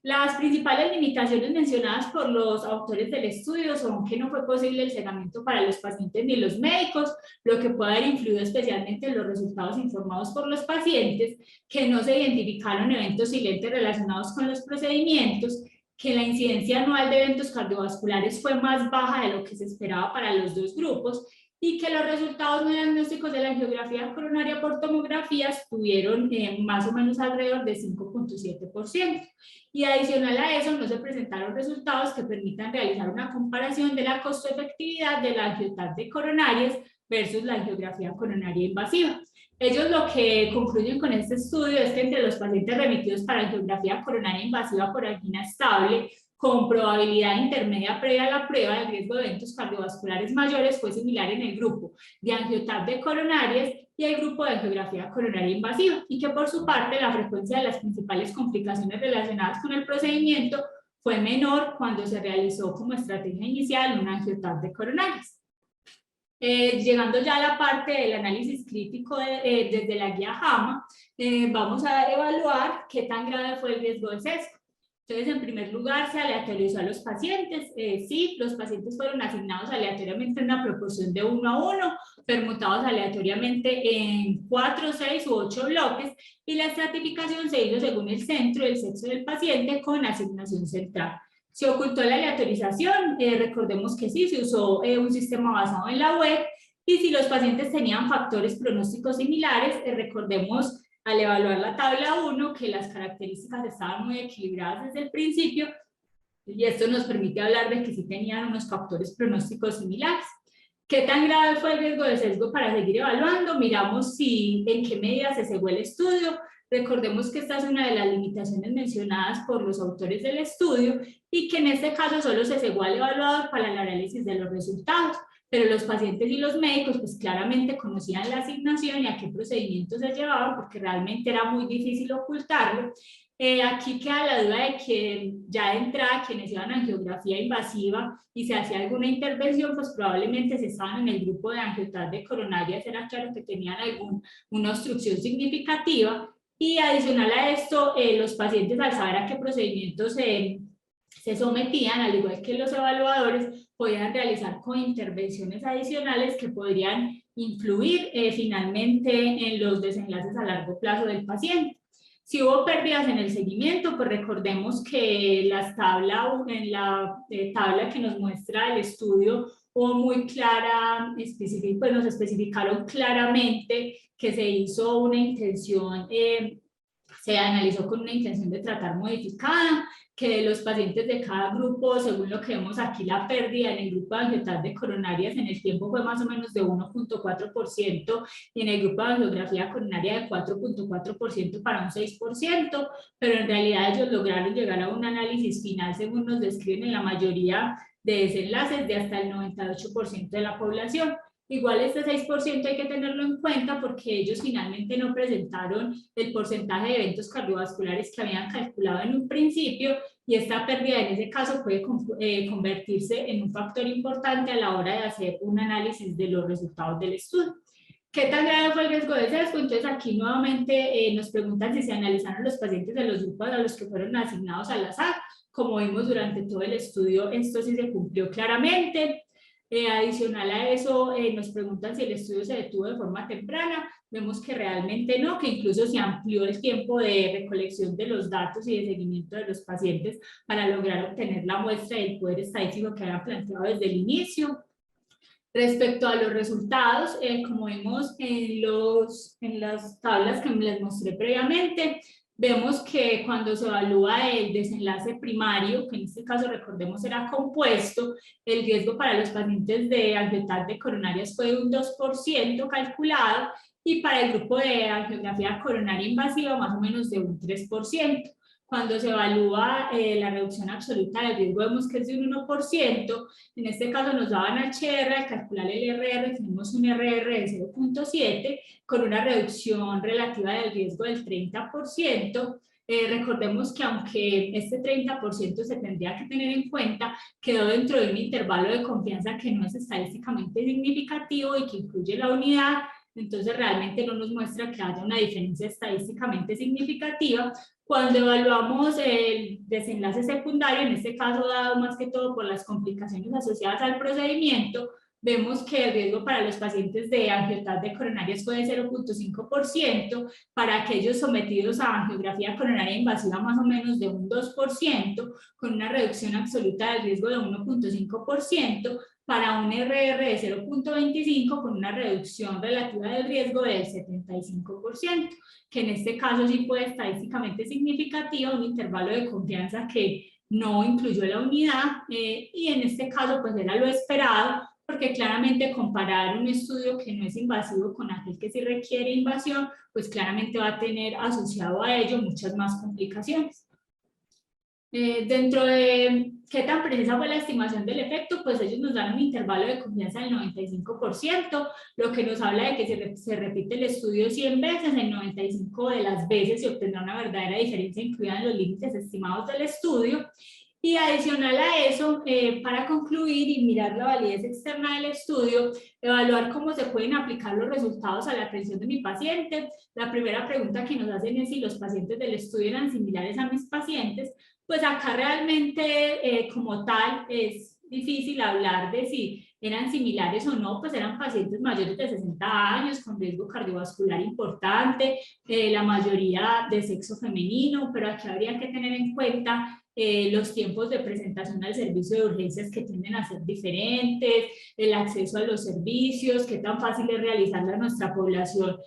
S1: Las principales limitaciones mencionadas por los autores del estudio son que no fue posible el cegamiento para los pacientes ni los médicos, lo que puede haber influido especialmente en los resultados informados por los pacientes, que no se identificaron eventos silentes relacionados con los procedimientos, que la incidencia anual de eventos cardiovasculares fue más baja de lo que se esperaba para los dos grupos, y que los resultados no diagnósticos de la angiografía coronaria por tomografía estuvieron más o menos alrededor de 5.7%. Y adicional a eso, no se presentaron resultados que permitan realizar una comparación de la costo-efectividad de la angiotardia coronarias versus la angiografía coronaria invasiva. Ellos lo que concluyen con este estudio es que entre los pacientes remitidos para angiografía coronaria invasiva por angina estable, con probabilidad intermedia previa a la prueba, el riesgo de eventos cardiovasculares mayores fue similar en el grupo de angiotardia coronarias y el grupo de angiografía coronaria invasiva, y que por su parte la frecuencia de las principales complicaciones relacionadas con el procedimiento fue menor cuando se realizó como estrategia inicial una angiotardia coronarias. Llegando ya a la parte del análisis crítico desde la guía JAMA, vamos a evaluar qué tan grave fue el riesgo de sesgo. Entonces, en primer lugar, se aleatorizó a los pacientes. Sí, los pacientes fueron asignados aleatoriamente en una proporción de 1 a 1, permutados aleatoriamente en 4, 6 u 8 bloques, y la estratificación se hizo según el centro y el sexo del paciente con asignación central. Se ocultó la aleatorización, recordemos que sí, se usó un sistema basado en la web, y si los pacientes tenían factores pronósticos similares, recordemos al evaluar la tabla 1 que las características estaban muy equilibradas desde el principio, y esto nos permite hablar de que sí tenían unos factores pronósticos similares. ¿Qué tan grave fue el riesgo de sesgo para seguir evaluando? Miramos en qué medida se cegó el estudio. Recordemos que esta es una de las limitaciones mencionadas por los autores del estudio y que en este caso solo se cegó al evaluador para el análisis de los resultados, pero los pacientes y los médicos pues claramente conocían la asignación y a qué procedimientos se llevaban porque realmente era muy difícil ocultarlo. Aquí queda la duda de que ya de entrada quienes iban a angiografía invasiva y se hacía alguna intervención, pues probablemente si estaban en el grupo de angiotarde coronarias era claro que tenían una obstrucción significativa, y adicional a esto, los pacientes al saber a qué procedimientos se sometían, al igual que los evaluadores, podían realizar intervenciones adicionales que podrían influir finalmente en los desenlaces a largo plazo del paciente. Si hubo pérdidas en el seguimiento, pues recordemos que en la tabla que nos muestra el estudio hubo muy clara, pues nos especificaron claramente que se hizo una intención, se analizó con una intención de tratar modificada, que de los pacientes de cada grupo, según lo que vemos aquí, la pérdida en el grupo de angiotarde coronarias en el tiempo fue más o menos de 1.4% y en el grupo de angiografía coronaria de 4.4% para un 6%, pero en realidad ellos lograron llegar a un análisis final, según nos describen en la mayoría de desenlaces, de hasta el 98% de la población. Igual este 6% hay que tenerlo en cuenta porque ellos finalmente no presentaron el porcentaje de eventos cardiovasculares que habían calculado en un principio, y esta pérdida en ese caso puede convertirse en un factor importante a la hora de hacer un análisis de los resultados del estudio. ¿Qué tan grave fue el riesgo de sesgo? Entonces aquí nuevamente nos preguntan si se analizaron los pacientes de los grupos a los que fueron asignados al azar. Como vimos durante todo el estudio, esto sí se cumplió claramente. Adicional a eso, nos preguntan si el estudio se detuvo de forma temprana. Vemos que realmente no, que incluso se amplió el tiempo de recolección de los datos y de seguimiento de los pacientes para lograr obtener la muestra del poder estadístico que habían planteado desde el inicio. Respecto a los resultados, como vimos en las tablas que les mostré previamente, vemos que cuando se evalúa el desenlace primario, que en este caso recordemos era compuesto, el riesgo para los pacientes de angiotarde coronarias fue de un 2% calculado, y para el grupo de angiografía coronaria invasiva más o menos de un 3%. Cuando se evalúa la reducción absoluta del riesgo, vemos que es de un 1%. En este caso nos daban HR, al calcular el RR tenemos un RR de 0.7 con una reducción relativa del riesgo del 30%. Recordemos que aunque este 30% se tendría que tener en cuenta, quedó dentro de un intervalo de confianza que no es estadísticamente significativo y que incluye la unidad, entonces realmente no nos muestra que haya una diferencia estadísticamente significativa. Cuando evaluamos el desenlace secundario, en este caso dado más que todo por las complicaciones asociadas al procedimiento, vemos que el riesgo para los pacientes de angiotarde coronarias fue de 0.5%, para aquellos sometidos a angiografía coronaria invasiva más o menos de un 2%, con una reducción absoluta del riesgo de 1.5%, para un RR de 0.25 con una reducción relativa del riesgo del 75%, que en este caso sí fue estadísticamente significativo, un intervalo de confianza que no incluyó la unidad, y en este caso pues era lo esperado, porque claramente comparar un estudio que no es invasivo con aquel que sí requiere invasión, pues claramente va a tener asociado a ello muchas más complicaciones. Dentro de qué tan precisa fue la estimación del efecto, pues ellos nos dan un intervalo de confianza del 95%, lo que nos habla de que se repite el estudio 100 veces, en 95 de las veces se obtendrá una verdadera diferencia incluida en los límites estimados del estudio. Y adicional a eso, para concluir y mirar la validez externa del estudio, evaluar cómo se pueden aplicar los resultados a la atención de mi paciente. La primera pregunta que nos hacen es si los pacientes del estudio eran similares a mis pacientes. Pues acá realmente como tal es difícil hablar de si eran similares o no, pues eran pacientes mayores de 60 años con riesgo cardiovascular importante, la mayoría de sexo femenino, pero aquí habría que tener en cuenta los tiempos de presentación al servicio de urgencias que tienden a ser diferentes, el acceso a los servicios, qué tan fácil es realizarle a nuestra población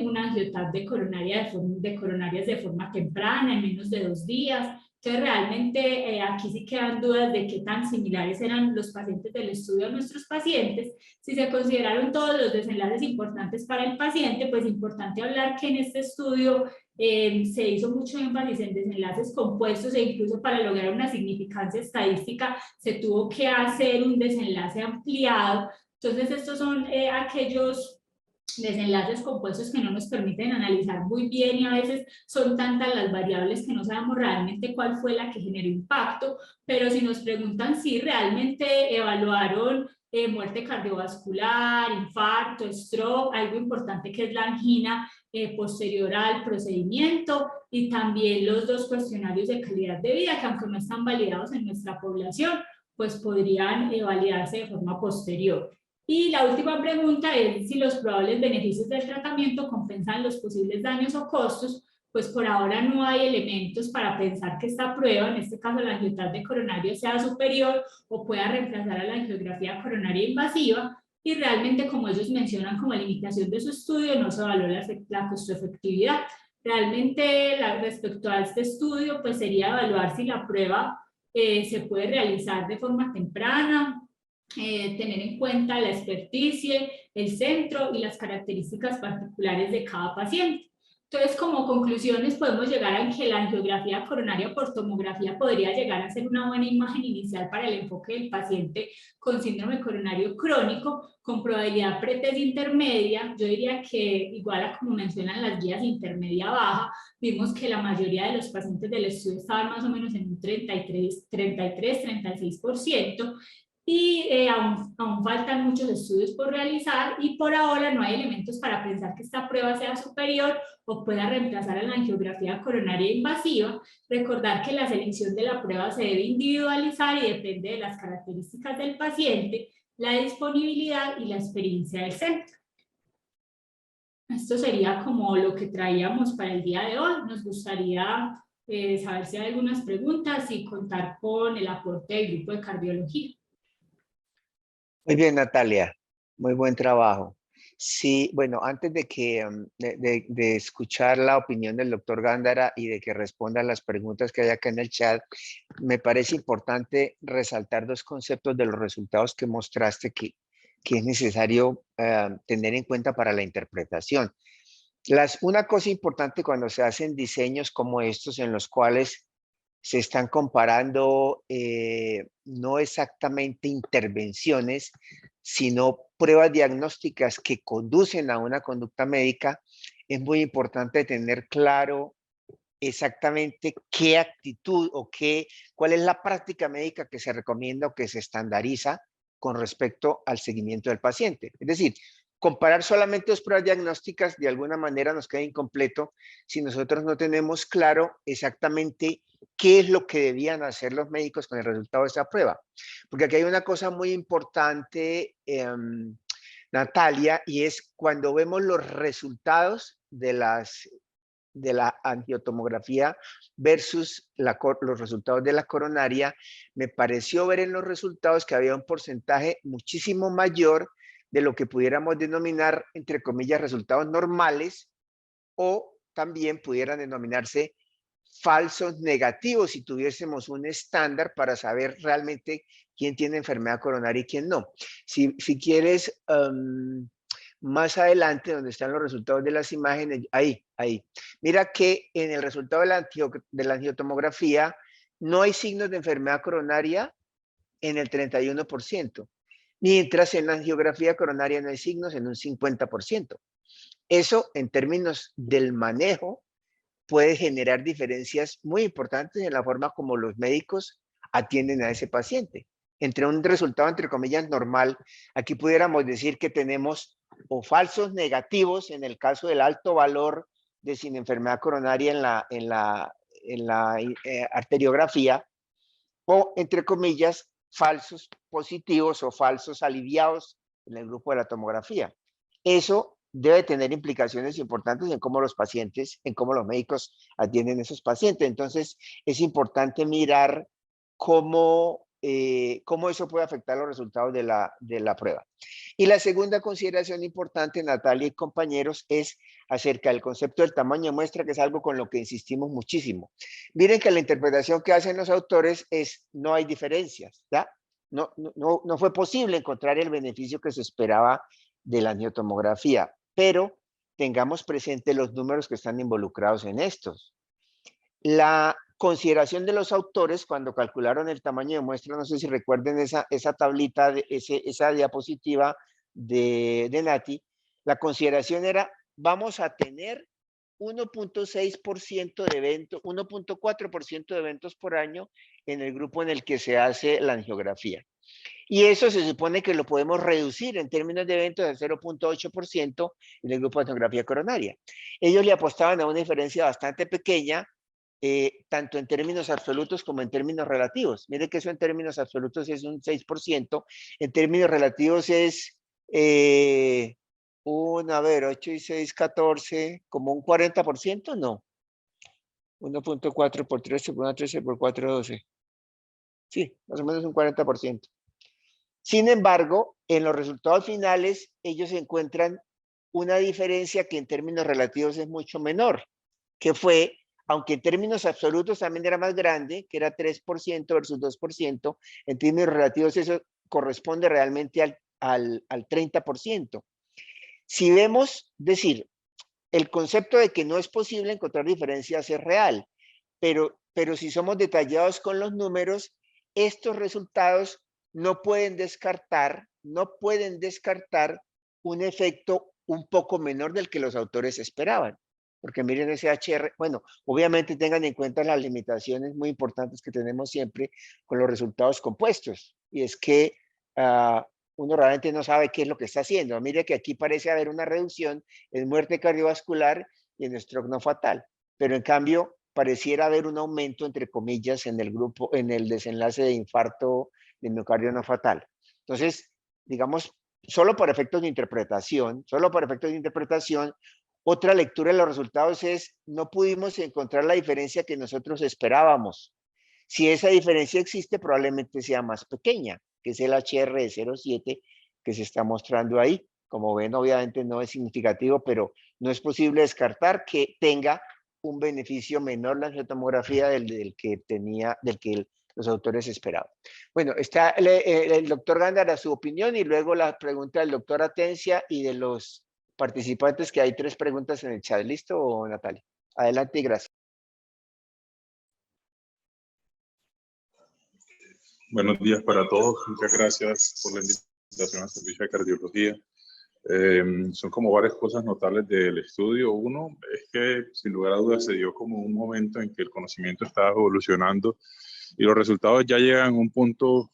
S1: una angiotap de coronarias de forma temprana, en menos de 2 días. Entonces, realmente aquí sí quedan dudas de qué tan similares eran los pacientes del estudio a nuestros pacientes. Si se consideraron todos los desenlaces importantes para el paciente, pues importante hablar que en este estudio se hizo mucho énfasis en desenlaces compuestos e incluso para lograr una significancia estadística se tuvo que hacer un desenlace ampliado. Entonces, estos son aquellos desenlaces compuestos que no nos permiten analizar muy bien y a veces son tantas las variables que no sabemos realmente cuál fue la que generó impacto, pero si nos preguntan si realmente evaluaron muerte cardiovascular, infarto, stroke, algo importante que es la angina posterior al procedimiento y también los 2 cuestionarios de calidad de vida que aunque no están validados en nuestra población, pues podrían validarse de forma posterior. Y la última pregunta es si los probables beneficios del tratamiento compensan los posibles daños o costos. Pues por ahora no hay elementos para pensar que esta prueba, en este caso la angiotap de coronario, sea superior o pueda reemplazar a la angiografía coronaria invasiva. Y realmente, como ellos mencionan como limitación de su estudio, no se evaluó la costo-efectividad. Realmente, respecto a este estudio, pues sería evaluar si la prueba se puede realizar de forma temprana, tener en cuenta la experticia, el centro y las características particulares de cada paciente. Entonces, como conclusiones, podemos llegar a que la angiografía coronaria por tomografía podría llegar a ser una buena imagen inicial para el enfoque del paciente con síndrome coronario crónico, con probabilidad pretest intermedia. Yo diría que, igual a como mencionan las guías intermedia baja, vimos que la mayoría de los pacientes del estudio estaban más o menos en un 36%, y aún faltan muchos estudios por realizar y por ahora no hay elementos para pensar que esta prueba sea superior o pueda reemplazar a la angiografía coronaria invasiva. Recordar que la selección de la prueba se debe individualizar y depende de las características del paciente, la disponibilidad y la experiencia del centro. Esto sería como lo que traíamos para el día de hoy. Nos gustaría saber si hay algunas preguntas y contar con el aporte del grupo de cardiología.
S2: Muy bien, Natalia. Muy buen trabajo. Sí, bueno, antes de que de escuchar la opinión del doctor Gándara y de que responda a las preguntas que hay acá en el chat, me parece importante resaltar 2 conceptos de los resultados que mostraste que es necesario tener en cuenta para la interpretación. Una cosa importante cuando se hacen diseños como estos en los cuales se están comparando no exactamente intervenciones, sino pruebas diagnósticas que conducen a una conducta médica, es muy importante tener claro exactamente qué actitud o cuál es la práctica médica que se recomienda o que se estandariza con respecto al seguimiento del paciente. Es decir, comparar solamente 2 pruebas diagnósticas de alguna manera nos queda incompleto si nosotros no tenemos claro exactamente qué es lo que debían hacer los médicos con el resultado de esa prueba. Porque aquí hay una cosa muy importante, Natalia, y es cuando vemos los resultados de la angiotomografía versus los resultados de la coronaria, me pareció ver en los resultados que había un porcentaje muchísimo mayor de lo que pudiéramos denominar, entre comillas, resultados normales, o también pudieran denominarse falsos negativos si tuviésemos un estándar para saber realmente quién tiene enfermedad coronaria y quién no. Si quieres, más adelante, donde están los resultados de las imágenes, ahí. Mira que en el resultado de la angiotomografía no hay signos de enfermedad coronaria en el 31%, mientras en la angiografía coronaria no hay signos en un 50%. Eso, en términos del manejo, puede generar diferencias muy importantes en la forma como los médicos atienden a ese paciente. Entre un resultado, entre comillas, normal, aquí pudiéramos decir que tenemos o falsos negativos en el caso del alto valor de sin enfermedad coronaria en la arteriografía, o entre comillas, falsos positivos o falsos aliviados en el grupo de la tomografía. Eso debe tener implicaciones importantes en cómo los pacientes, en cómo los médicos atienden a esos pacientes. Entonces, es importante mirar cómo eso puede afectar los resultados de la prueba. Y la segunda consideración importante, Natalia y compañeros, es acerca del concepto del tamaño de muestra, que es algo con lo que insistimos muchísimo. Miren que la interpretación que hacen los autores es no hay diferencias, ¿ya? No fue posible encontrar el beneficio que se esperaba de la angiotomografía, pero tengamos presente los números que están involucrados en estos. La consideración de los autores cuando calcularon el tamaño de muestra, no sé si recuerden esa tablita, esa diapositiva de Nati, la consideración era, vamos a tener 1.6% de eventos, 1.4% de eventos por año en el grupo en el que se hace la angiografía. Y eso se supone que lo podemos reducir en términos de eventos al 0.8% en el grupo de angiografía coronaria. Ellos le apostaban a una diferencia bastante pequeña, tanto en términos absolutos como en términos relativos. Mire que eso en términos absolutos es un 6%, en términos relativos es 8 y 6, 14, como un 40%, no. 1.4 por 13 por 1, 13 por 4, 12. Sí, más o menos un 40%. Sin embargo, en los resultados finales, ellos encuentran una diferencia que en términos relativos es mucho menor, que fue, aunque en términos absolutos también era más grande, que era 3% versus 2%, en términos relativos eso corresponde realmente al 30%. Si vemos, decir, el concepto de que no es posible encontrar diferencias es real, pero si somos detallados con los números, estos resultados no pueden descartar un efecto un poco menor del que los autores esperaban. Porque miren ese HR, bueno, obviamente tengan en cuenta las limitaciones muy importantes que tenemos siempre con los resultados compuestos. Y es que uno realmente no sabe qué es lo que está haciendo. Mire que aquí parece haber una reducción en muerte cardiovascular y en stroke no fatal. Pero en cambio, pareciera haber un aumento, entre comillas, en el grupo, en el desenlace de infarto de miocardio no fatal. Entonces, digamos, solo por efectos de interpretación, otra lectura de los resultados es, no pudimos encontrar la diferencia que nosotros esperábamos. Si esa diferencia existe, probablemente sea más pequeña, que es el HR de 0.7 que se está mostrando ahí. Como ven, obviamente no es significativo, pero no es posible descartar que tenga un beneficio menor la angiotomografía del que los autores esperaban. Bueno, está el doctor Gándara, su opinión, y luego la pregunta del doctor Atencia y de los participantes, que hay 3 preguntas en el chat. ¿Listo, Natalia? Adelante y gracias.
S3: Buenos días para todos. Muchas gracias por la invitación al servicio de cardiología. Son como varias cosas notables del estudio. Uno es que, sin lugar a dudas, se dio como un momento en que el conocimiento estaba evolucionando y los resultados ya llegan a un punto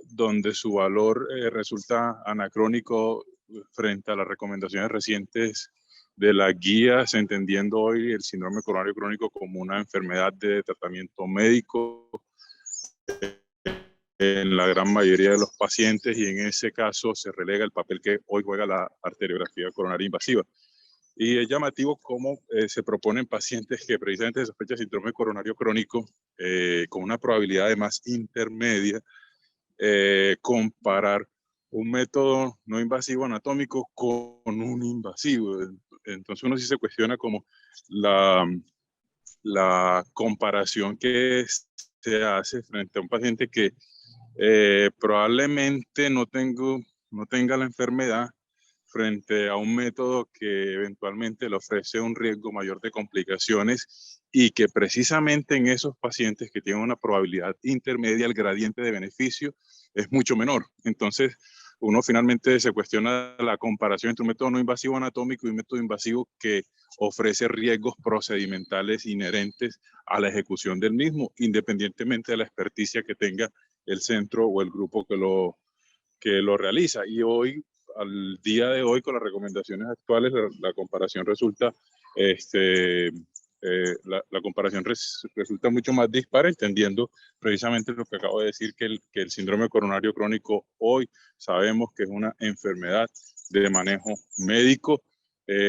S3: donde su valor resulta anacrónico frente a las recomendaciones recientes de las guías, entendiendo hoy el síndrome coronario crónico como una enfermedad de tratamiento médico en la gran mayoría de los pacientes, y en ese caso se relega el papel que hoy juega la arteriografía coronaria invasiva. Y es llamativo cómo se proponen pacientes que precisamente sospechan síndrome coronario crónico con una probabilidad de más intermedia, comparar un método no invasivo anatómico con un invasivo. Entonces uno sí se cuestiona como la comparación que se hace frente a un paciente que probablemente no tenga la enfermedad, frente a un método que eventualmente le ofrece un riesgo mayor de complicaciones, y que precisamente en esos pacientes que tienen una probabilidad intermedia, el gradiente de beneficio es mucho menor. Entonces, uno finalmente se cuestiona la comparación entre un método no invasivo anatómico y un método invasivo que ofrece riesgos procedimentales inherentes a la ejecución del mismo, independientemente de la experticia que tenga el centro o el grupo que lo realiza. Y hoy, al día de hoy, con las recomendaciones actuales, la comparación resulta la comparación resulta mucho más dispar, entendiendo precisamente lo que acabo de decir, que el síndrome coronario crónico hoy sabemos que es una enfermedad de manejo médico,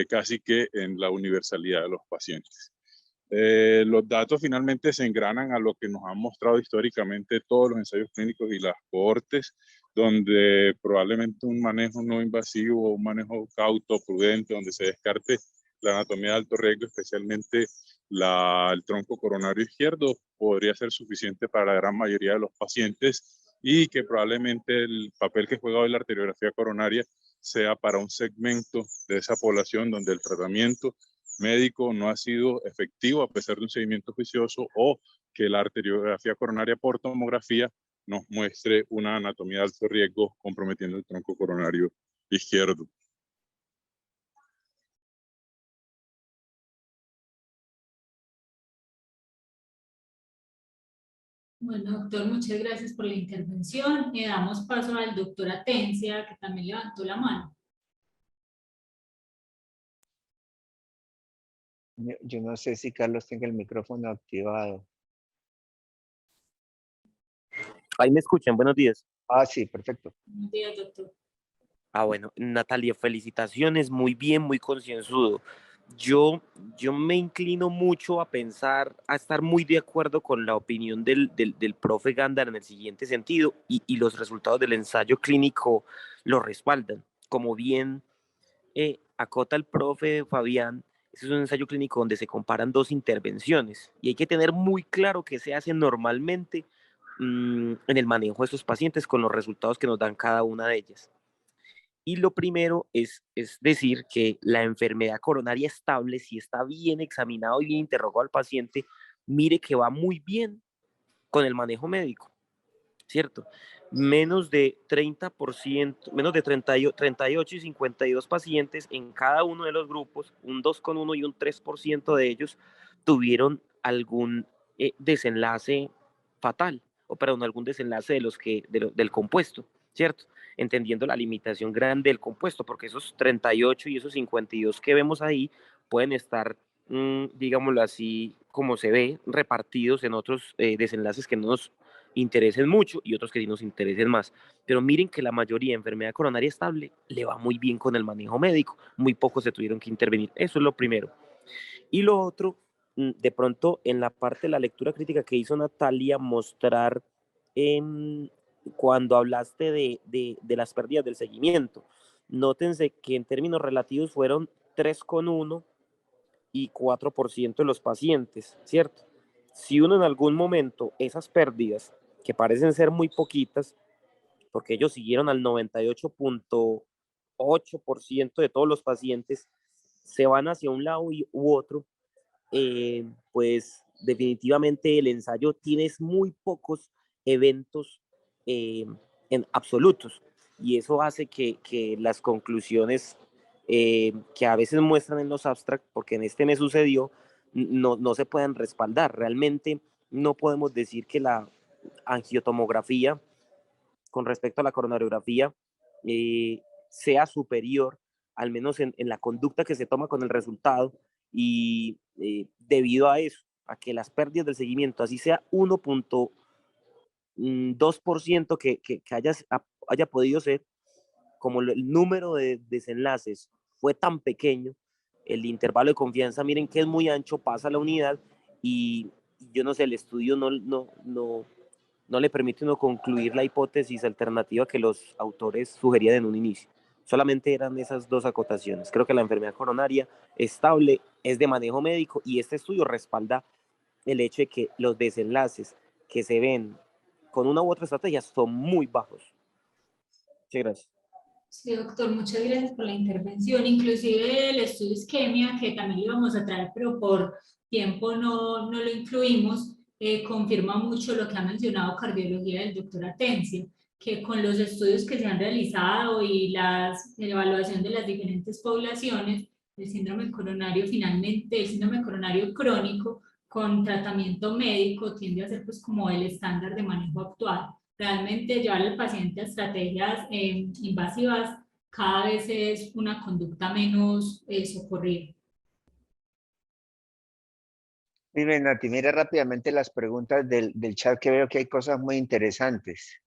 S3: casi que en la universalidad de los pacientes. Los datos finalmente se engranan a lo que nos han mostrado históricamente todos los ensayos clínicos y las cohortes, donde probablemente un manejo no invasivo, un manejo cauto, prudente, donde se descarte la anatomía de alto riesgo, especialmente el tronco coronario izquierdo, podría ser suficiente para la gran mayoría de los pacientes, y que probablemente el papel que juega hoy la arteriografía coronaria sea para un segmento de esa población donde el tratamiento médico no ha sido efectivo a pesar de un seguimiento juicioso, o que la arteriografía coronaria por tomografía nos muestre una anatomía de alto riesgo comprometiendo el tronco coronario izquierdo.
S1: Bueno, doctor, muchas gracias por la intervención. Le damos paso al doctor Atencia, que también levantó la mano.
S2: Yo no sé si Carlos tenga el micrófono activado.
S4: Ahí me escuchan, buenos días.
S2: Ah, sí, perfecto.
S1: Buenos días, doctor.
S4: Bueno, Natalia, felicitaciones, muy bien, muy concienzudo. Yo me inclino mucho a pensar, a estar muy de acuerdo con la opinión del profe Gándara en el siguiente sentido, y los resultados del ensayo clínico lo respaldan. Como bien acota el profe Fabián, ese es un ensayo clínico donde se comparan dos intervenciones, y hay que tener muy claro qué se hace normalmente en el manejo de estos pacientes con los resultados que nos dan cada una de ellas. Y lo primero es decir que la enfermedad coronaria estable, si está bien examinado y bien interrogado al paciente, mire que va muy bien con el manejo médico, ¿cierto? Menos de 30%, menos de 38 y 52 pacientes en cada uno de los grupos, un 2,1 y un 3% de ellos tuvieron algún desenlace fatal, o perdón, algún desenlace del compuesto, ¿cierto? Entendiendo la limitación grande del compuesto, porque esos 38 y esos 52 que vemos ahí pueden estar, digámoslo así, como se ve, repartidos en otros desenlaces que no nos interesen mucho y otros que sí nos interesen más. Pero miren que la mayoría de enfermedad coronaria estable le va muy bien con el manejo médico, muy pocos se tuvieron que intervenir. Eso es lo primero. Y lo otro, de pronto en la parte de la lectura crítica que hizo Natalia, mostrar cuando hablaste de las pérdidas del seguimiento. Nótense que en términos relativos fueron 3,1 y 4% de los pacientes, ¿cierto? Si uno en algún momento esas pérdidas, que parecen ser muy poquitas, porque ellos siguieron al 98,8% de todos los pacientes, se van hacia un lado u otro, pues definitivamente el ensayo tiene muy pocos eventos en absolutos, y eso hace que las conclusiones que a veces muestran en los abstracts, porque en este me sucedió, no se pueden respaldar. Realmente no podemos decir que la angiotomografía con respecto a la coronariografía sea superior, al menos en la conducta que se toma con el resultado, y debido a eso, a que las pérdidas del seguimiento, así sea 1,2% que haya podido ser, como el número de desenlaces fue tan pequeño, el intervalo de confianza, miren que es muy ancho, pasa a la unidad, y yo no sé, el estudio no le permite uno concluir la hipótesis alternativa que los autores sugerían en un inicio. Solamente eran esas dos acotaciones. Creo que la enfermedad coronaria estable es de manejo médico, y este estudio respalda el hecho de que los desenlaces que se ven con una u otra estrategia son muy bajos. Muchas gracias.
S1: Sí, doctor, muchas gracias por la intervención. Inclusive el estudio isquemia, que también lo íbamos a traer, pero por tiempo no lo incluimos, confirma mucho lo que ha mencionado cardiología del doctor Atencia, que con los estudios que se han realizado y la evaluación de las diferentes poblaciones, el síndrome coronario finalmente, el síndrome coronario crónico con tratamiento médico tiende a ser pues como el estándar de manejo actual. Realmente llevar al paciente a estrategias invasivas cada vez es una conducta menos socorrida.
S2: Muy bien, Nati, mira rápidamente las preguntas del chat, que veo que hay cosas muy interesantes.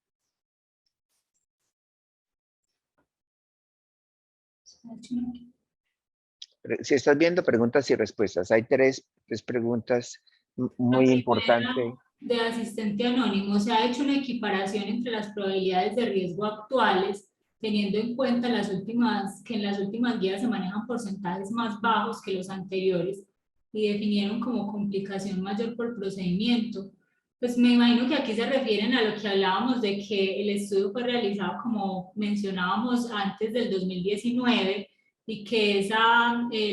S2: Si estás viendo preguntas y respuestas, hay tres preguntas
S1: La
S2: muy importantes.
S1: primera, de asistente anónimo, se ha hecho una equiparación entre las probabilidades de riesgo actuales, teniendo en cuenta que en las últimas guías se manejan porcentajes más bajos que los anteriores y definieron como complicación mayor por procedimiento. Pues me imagino que aquí se refieren a lo que hablábamos de que el estudio fue realizado, como mencionábamos, antes del 2019 y que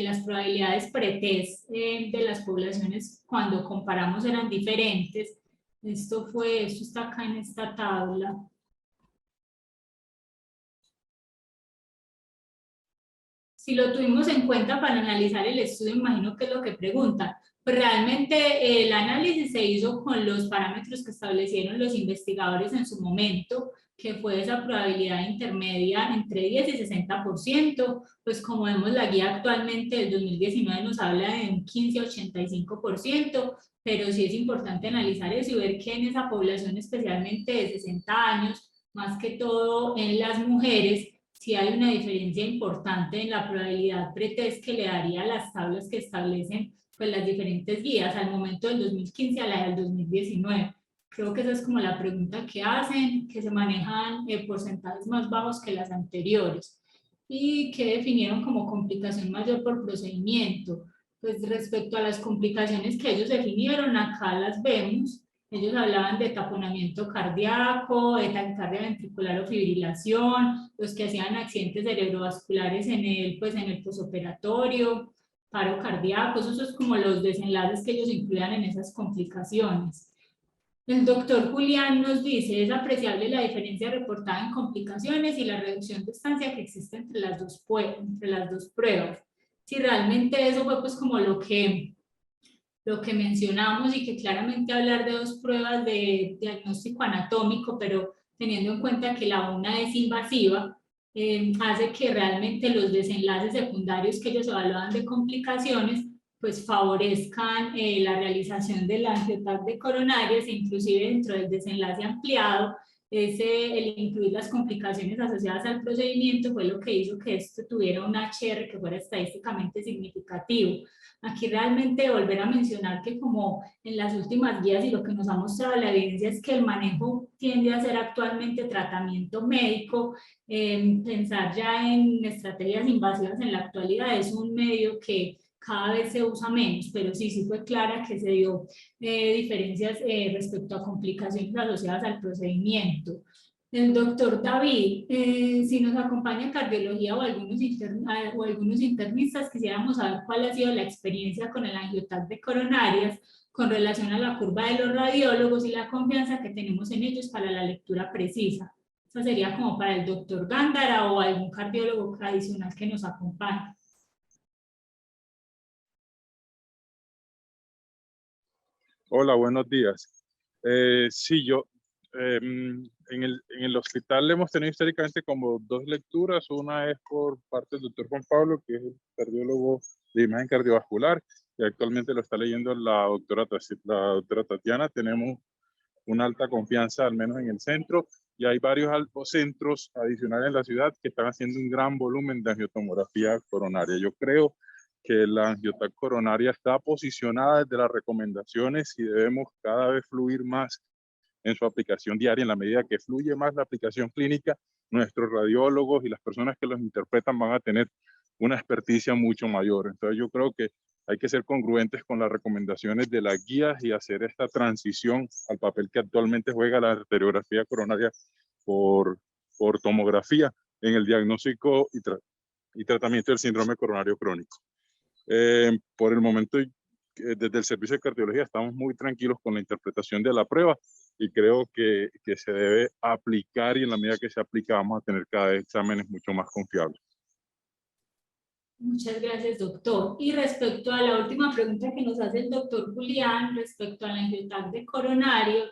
S1: las probabilidades pretest de las poblaciones cuando comparamos eran diferentes. Esto está acá en esta tabla. Si lo tuvimos en cuenta para analizar el estudio, imagino que es lo que preguntan. Pues realmente el análisis se hizo con los parámetros que establecieron los investigadores en su momento, que fue esa probabilidad intermedia entre 10 y 60%, pues como vemos la guía actualmente del 2019 nos habla de un 15 a 85%, pero sí es importante analizar eso y ver que en esa población especialmente de 60 años, más que todo en las mujeres, sí hay una diferencia importante en la probabilidad pretest que le daría a las tablas que establecen pues, las diferentes guías al momento del 2015 a la del 2019. Creo que esa es como la pregunta que hacen, que se manejan porcentajes más bajos que las anteriores y que definieron como complicación mayor por procedimiento. Pues respecto a las complicaciones que ellos definieron, acá las vemos. Ellos hablaban de taponamiento cardíaco, de taquicardia ventricular o fibrilación, los que hacían accidentes cerebrovasculares pues en el posoperatorio, paro cardíaco, esos son como los desenlaces que ellos incluían en esas complicaciones. El doctor Julián nos dice, es apreciable la diferencia reportada en complicaciones y la reducción de estancia que existe entre las dos pruebas. Si realmente eso fue pues como lo que mencionamos y que claramente hablar de dos pruebas de diagnóstico anatómico, pero teniendo en cuenta que la una es invasiva, hace que realmente los desenlaces secundarios que ellos evaluaban de complicaciones pues favorezcan la realización del angioTAC de coronarias e inclusive dentro del desenlace ampliado, el incluir las complicaciones asociadas al procedimiento fue lo que hizo que esto tuviera un HR que fuera estadísticamente significativo. Aquí realmente volver a mencionar que como en las últimas guías y lo que nos ha mostrado la evidencia es que el manejo tiende a ser actualmente tratamiento médico, pensar ya en estrategias invasivas en la actualidad es un medio que cada vez se usa menos, pero sí fue clara que se dio diferencias respecto a complicaciones asociadas al procedimiento. El doctor David, si nos acompaña en cardiología o algunos internistas, quisiéramos saber cuál ha sido la experiencia con el angioTAC de coronarias con relación a la curva de los radiólogos y la confianza que tenemos en ellos para la lectura precisa. Eso sería como para el doctor Gándara o algún cardiólogo tradicional que nos acompañe.
S3: Hola, buenos días. Sí, en el hospital hemos tenido históricamente como dos lecturas. Una es por parte del doctor Juan Pablo, que es el cardiólogo de imagen cardiovascular, y actualmente lo está leyendo la doctora Tatiana. Tenemos una alta confianza, al menos en el centro, y hay varios altos centros adicionales en la ciudad que están haciendo un gran volumen de angiotomografía coronaria. Yo creo que la angioTAC coronaria está posicionada desde las recomendaciones y debemos cada vez fluir más en su aplicación diaria. En la medida que fluye más la aplicación clínica, nuestros radiólogos y las personas que los interpretan van a tener una experticia mucho mayor. Entonces yo creo que hay que ser congruentes con las recomendaciones de las guías y hacer esta transición al papel que actualmente juega la arteriografía coronaria por tomografía en el diagnóstico y tratamiento del síndrome coronario crónico. Por el momento, desde el servicio de cardiología estamos muy tranquilos con la interpretación de la prueba y creo que se debe aplicar, y en la medida que se aplica vamos a tener cada vez exámenes mucho más confiables.
S1: Muchas gracias, doctor. Y respecto a la última pregunta que nos hace el doctor Julián, respecto al angioTAC de coronario,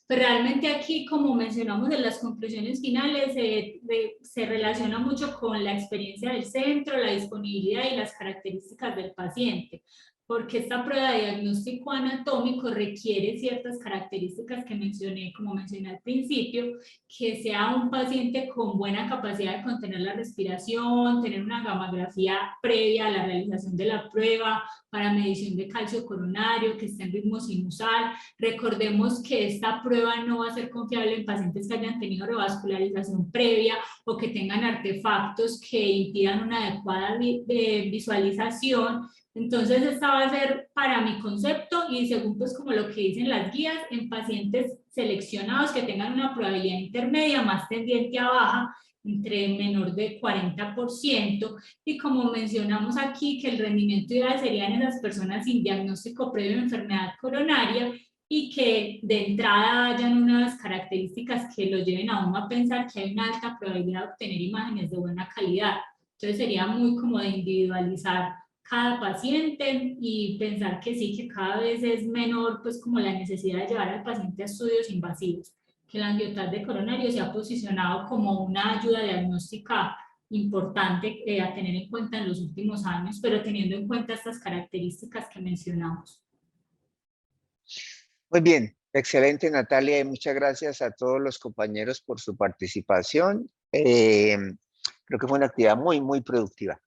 S1: pues realmente aquí, como mencionamos en las conclusiones finales, se relaciona mucho con la experiencia del centro, la disponibilidad y las características del paciente. porque esta prueba de diagnóstico anatómico requiere ciertas características que mencioné, como mencioné al principio, que sea un paciente con buena capacidad de contener la respiración, tener una gamografía previa a la realización de la prueba para medición de calcio coronario, que esté en ritmo sinusal. Recordemos que esta prueba no va a ser confiable en pacientes que hayan tenido revascularización previa o que tengan artefactos que impidan una adecuada visualización. Entonces esta va a ser para mi concepto y según pues como lo que dicen las guías, en pacientes seleccionados que tengan una probabilidad intermedia más tendiente a baja, entre menor de 40%, y como mencionamos aquí que el rendimiento ideal sería en esas personas sin diagnóstico previo de enfermedad coronaria y que de entrada hayan unas características que lo lleven a uno a pensar que hay una alta probabilidad de obtener imágenes de buena calidad. Entonces sería muy como de individualizar cada paciente y pensar que sí, que cada vez es menor pues como la necesidad de llevar al paciente a estudios invasivos, que el angiotal coronario se ha posicionado como una ayuda diagnóstica importante a tener en cuenta en los últimos años, pero teniendo en cuenta estas características que mencionamos.
S2: Muy bien, excelente Natalia y muchas gracias a todos los compañeros por su participación. Creo que fue una actividad muy, muy productiva.